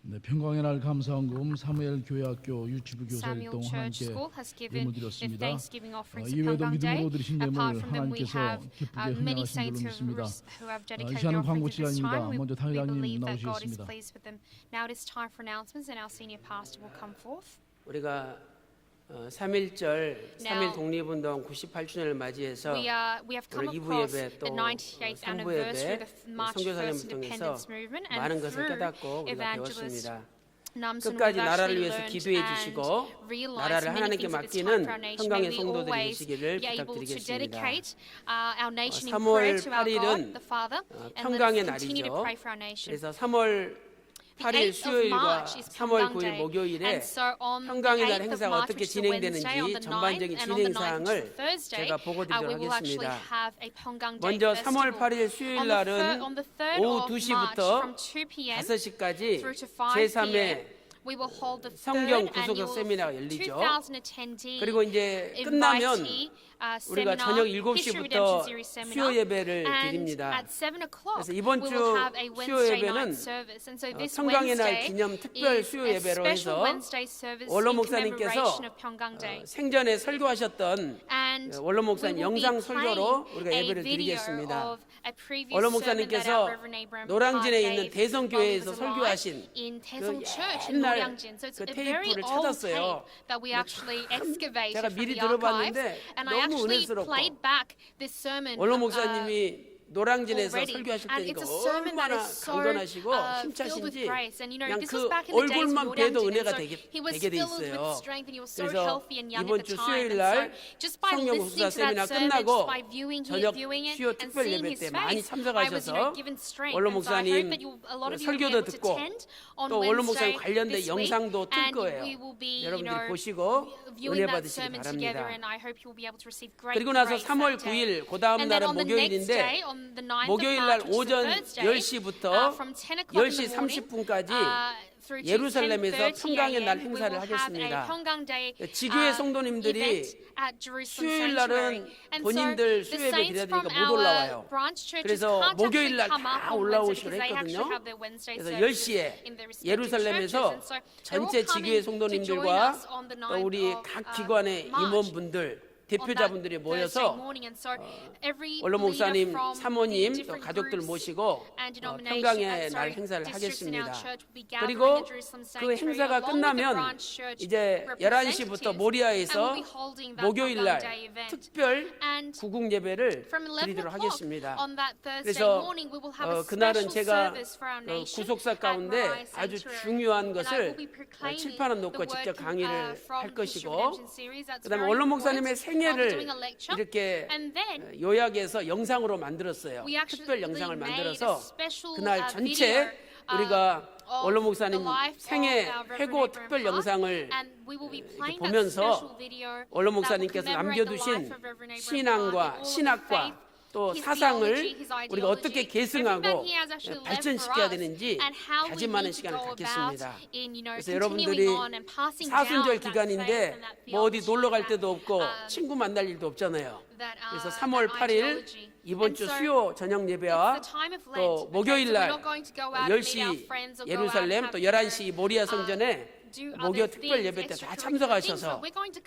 네, 평강의 날 감사헌금 사무엘 교회학교 유치부 교사 Samuel 일동 Church 하나님께 School has given 예물 the 드렸습니다. Thanksgiving offerings of 이외에도 Hangang Day. 믿음으로 드리신 예물 Apart from them, we 하나님께서 have 기쁘게 many 흥하신 saints 줄로 믿습니다. who have 이 dedicated 시간은 their 광고 offerings at this 시간입니다. time. 먼저 We 당회장님 believe that God is 나오시겠습니다. pleased with them. Now it is time for announcements, and our senior pastor will come forth. 우리가 3.1절 3.1 독립운동 98주년을 맞이해서 we have come 오늘 2부 across 예배 또 the 98th 3부 anniversary 예배 of the March 선교사님을 First 통해서 Independence Movement, 많은 and 것을 through 깨닫고 우리가 evangelist 배웠습니다. Namsen, 끝까지 we've 나라를 actually 위해서 learned 기도해 and 주시고 realized 나라를 many 하나님께 things at this 맡기는 time for our nation. 평강의 May we 성도들이 always 되시기를 be able to 부탁드리겠습니다. dedicate our nation in 3월 prayer to our 8일은 God, the Father, and 평강의 let us continue to 날이죠. pray for our nation. 그래서 3월 8일 8th of 수요일과 March is 3월 Pyeonggang 9일 Day. 목요일에 And so on the 평강의 날 8th of 행사가 March, 어떻게 which is the Wednesday, on 진행되는지 the 9th, 전반적인 and on 진행 the 9th, which is 사항을 the Thursday, 제가 보고드리도록 we will actually 하겠습니다. have a Pyeonggang Day 먼저 3월 festival. 8일 수요일 날은 on the 3rd 오후 of 2시부터 March from 2 p.m. 5시까지 through to 5 p.m. 제3회 we will hold the 성경 third 구속사 annual 세미나가 열리죠. 2010 그리고 이제 끝나면 우리가 저녁 7시부터 수요 예배를 드립니다. 그래서 이번 주 수요 예배는 평강의 날 기념 특별 수요 예배로 해서 원로 목사님께서 생전에 설교하셨던 원로 목사님 영상 설교로 우리가 예배를 드리겠습니다. 원로 목사님께서 노량진에 있는 대성교회에서 설교하신 그 옛날 그 테이프를 찾았어요. 제가 미리 들어봤는데 너무 은혜스럽고 원로 목사님이 노량진에서 설교하실 때니까 얼마나 강건하시고 힘차신지 그냥 그 얼굴만 봬도 은혜가 되게 돼 있어요. 그래서 이번 주 수요일 날 성경 구속사 세미나 끝나고 저녁 수요 특별 예배 때 많이 참석하셔서 원로 목사님 설교도 듣고 또 원로 목사님 관련된 영상도 틀 거예요. 여러분들이 보시고 은혜 받으시기 바랍니다. 그리고 나서 3월 9일 그 다음 날은 목요일인데 목요일 날 오전 10시부터 10시 30분까지 예루살렘에서 평강의 날 행사를 하겠습니다. 지교회 성도님들이 수요일 날은 본인들 수요 예배 드려야 되니까 못 올라와요. 그래서 목요일 날 다 올라오시기로 했거든요. 그래서 10시에 예루살렘에서 전체 지교회 성도님들과 또 우리 각 기관의 임원분들 대표자분들이 모여서 원로 목사님, 사모님, 또 가족들 모시고 평강의 날 행사를 하겠습니다. 그리고 그 행사가 끝나면 이제 11시부터 모리아에서 목요일 날 특별 구국 예배를 드리도록 하겠습니다. 그래서 그날은 제가 구속사 가운데 아주 중요한 것을 칠판에 놓고 직접 강의를 할 것이고 그다음에 원로 목사님의 생애를 이렇게 요약해서 영상으로 만들었어요. 특별 영상을 만들어서 그날 전체 우리가 원로 목사님 생애 회고 특별 영상을 이렇게 보면서 원로 목사님께서 남겨두신 신앙과 신학과 또 사상을 우리가 어떻게 계승하고 발전시켜야 되는지 다짐하는 시간을 갖겠습니다. 그래서 여러분들이 사순절 기간인데 뭐 어디 놀러 갈 데도 없고 친구 만날 일도 없잖아요. 그래서 3월 8일 이번 주 수요 저녁 예배와 또 목요일 날 10시 예루살렘 또 11시 모리아 성전에 목요 특별 예배 때 다 참석하셔서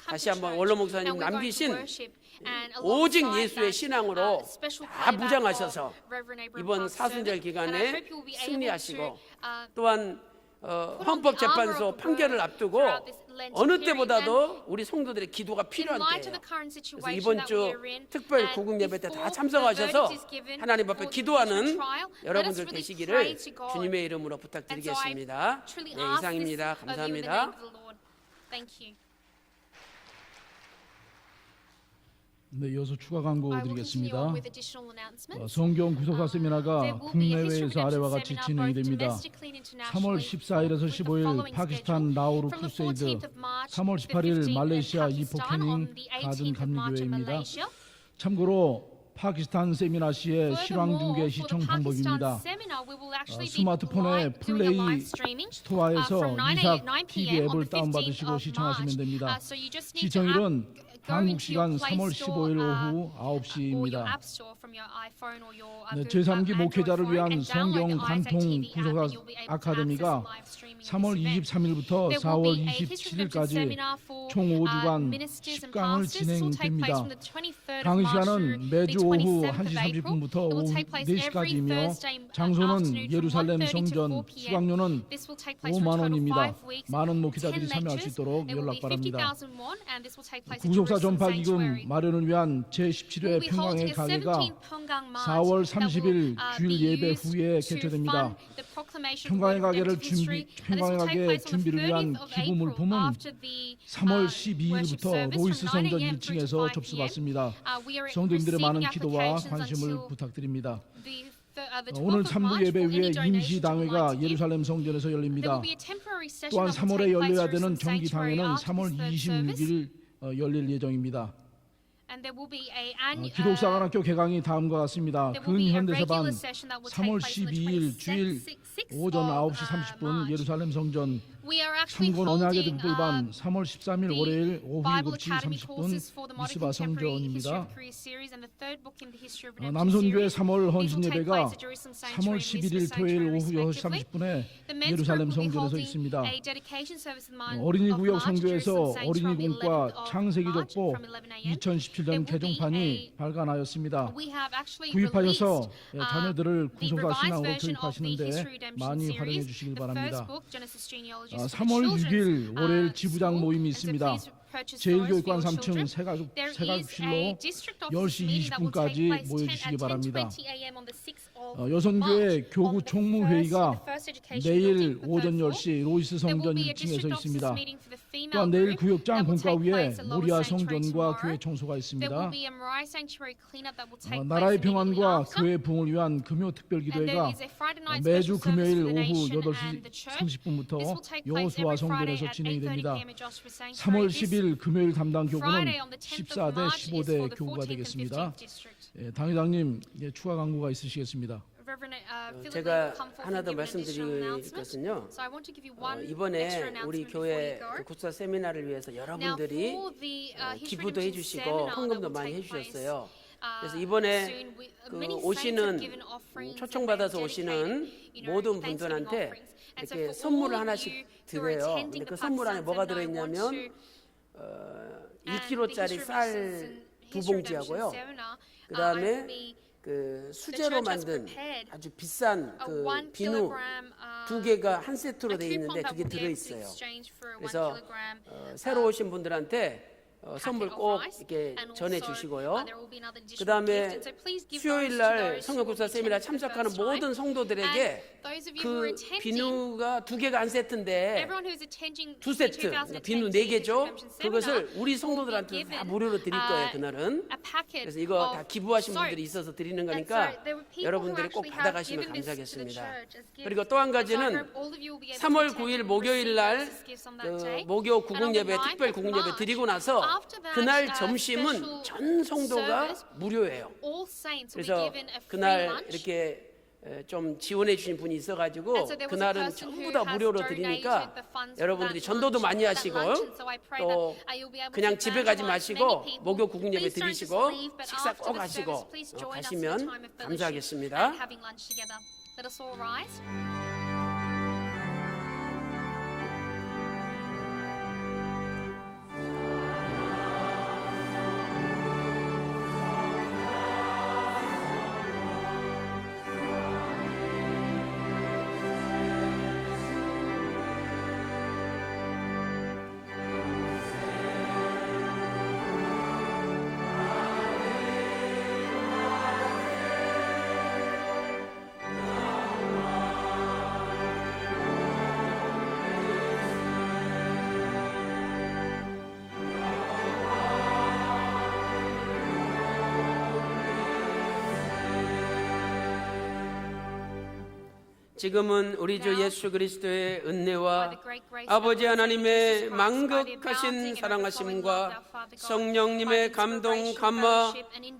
다시 한번 원로 목사님 남기신 오직 예수의 신앙으로 다 무장하셔서 이번 사순절 기간에 승리하시고 또한 헌법재판소 판결을 앞두고 어느 때보다도 우리 성도들의 기도가 필요한 때예요. 그래서 이번 주 특별 구국 예배 때 다 참석하셔서 하나님 앞에 기도하는 여러분들 되시기를 주님의 이름으로 부탁드리겠습니다. 네, 이상입니다. 감사합니다. 네, 이어서 추가 광고 드리겠습니다. 성경 구속사 세미나가 국내외에서 아래와 같이 진행이 됩니다. 3월 14일에서 15일 파키스탄 나우루 크루세이드, 3월 18일 말레이시아 이포캐닝 가든 감리교회입니다. 참고로 파키스탄 세미나 시의 실황 중계 시청 방법입니다. 스마트폰의 플레이 스토어에서 이삭 TV 앱을 다운받으시고 시청하시면 됩니다. 시청일은 한국 시간 3월 15일 오후 9시입니다. 네, 제3기 목회자를 위한 성경 관통 구속사 아카데미가 3월 23일부터 4월 27일까지 총 5주간 10강을 진행됩니다. 강의 시간은 매주 오후 1시 30분부터 오후 4시까지이며 장소는 예루살렘 성전, 수강료는 5만 원입니다. 많은 목회자들이 참여할 수 있도록 연락 바랍니다. 구속사 전파기금 마련을 위한 제17회 평강의 가게가 4월 30일 주일 예배 후에 개최됩니다. 평강의 가게 준비를 위한 기부 물품은 3월 12일부터 로이스 성전 1층에서 접수받습니다. 성도님들의 많은 기도와 관심을 부탁드립니다. 오늘 3부 예배 후에 임시 당회가 예루살렘 성전에서 열립니다. 또한 3월에 열려야 되는 정기 당회는 3월 26일 열릴 예정입니다. 기독사관학교 개강이 다음과 같습니다. 근현대사반 3월 12일 주일 오전 9시 30분 예루살렘 성전, 참곤 언약의 등불반 3월 13일 월요일 오후 7시 30분 미스바 성전입니다. 남선교회 3월 헌신 예배가 3월 11일 토요일 오후 6시 30분에 예루살렘 성전에서 있습니다. 어린이 구역 선교에서 어린이 공과 창세기 족보 2017년 개정판이 발간하였습니다. 구입하셔서 자녀들을 구속사 신앙으로 교육하시는데 많이 활용해 주시길 바랍니다. 3월 6일 월요일 지부장 모임이 있습니다. 제1교육관 3층 새가족실로 10시 20분까지 모여주시기 바랍니다. 여성교회 교구 총무회의가 내일 오전 10시 로이스 성전 1층에서 있습니다. 또한 내일 구역장 공과 위에 모리아 성전과 교회 청소가 있습니다. 나라의 평안과 교회 부흥을 위한 금요 특별기도회가 매주 금요일 오후 8시 30분부터 여호수아 성전에서 진행이 됩니다. 3월 10일 금요일 담당 교구는 14대 15대 교구가 되겠습니다. 당회장님, 추가 광고가 있으시겠습니다. 제가 하나 더 말씀드릴 것은요. 이번에 우리 교회 구속사 세미나를 위해서 여러분들이 기부도 해주시고 헌금도 많이 해주셨어요. 그래서 이번에 오시는 초청받아서 오시는 모든 분들한테 이렇게 선물을 하나씩 드려요. 근데 그 선물 안에 뭐가 들어있냐면 1kg짜리 쌀 2봉지하고요. 그 다음에 그 수제로 만든 아주 비싼 그 비누 2개가 한 세트로 되어 있는데 그게 들어있어요. 그래서 새로 오신 분들한테 선물 꼭 이렇게 전해주시고요. 그 다음에 수요일 날 성경구사 세미나 참석하는 모든 성도들에게 그 비누가 2개가 한 세트인데 2세트, 그러니까 비누 4개죠. 그것을 우리 성도들한테 다 무료로 드릴 거예요, 그날은. 그래서 이거 다 기부하신 분들이 있어서 드리는 거니까 여러분들이 꼭 받아가시면 감사하겠습니다. 그리고 또 한 가지는 3월 9일 목요일 날 그 목요 구국예배, 특별 구국예배 드리고 나서 그날 점심은 전 성도가 무료예요. 그래서 그날 이렇게 좀 지원해 주신 분이 있어가지고 그날은 전부 다 무료로 드리니까 여러분들이 전도도 많이 하시고 또 그냥 집에 가지 마시고 목요 구국예배 드리시고 식사 꼭 하시고 가시면 감사하겠습니다. 지금은 우리 주 예수 그리스도의 은혜와 아버지 하나님의 만극하신 사랑하심과 성령님의 감동 감화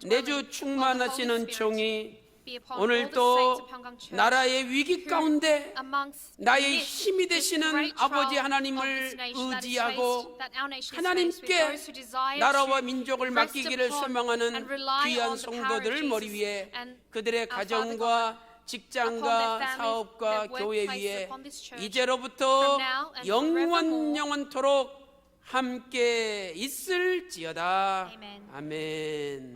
내주 충만하시는 총이 be upon all 오늘 the saints 또 of Pyeonggang Church 나라의 위기 가운데 amongst 나의 this 힘이 되시는 great 아버지 trial 하나님을 of this nation that is 의지하고 faced, that our nation is faced with, 하나님께 those who desire 나라와 to 민족을 rest 맡기기를 upon 소망하는 and rely 귀한 on the power of 성도들을 Jesus 머리 위에 and 그들의 our Father 가정과 upon 직장과 their families, 사업과 their 교회 workplaces, 위에 upon this church, 이제로부터 from now and forevermore. 영원토록 함께 있을지어다. Amen. 아멘.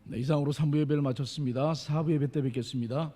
네, 이상으로 3부 예배를 마쳤습니다. 4부 예배 때 뵙겠습니다.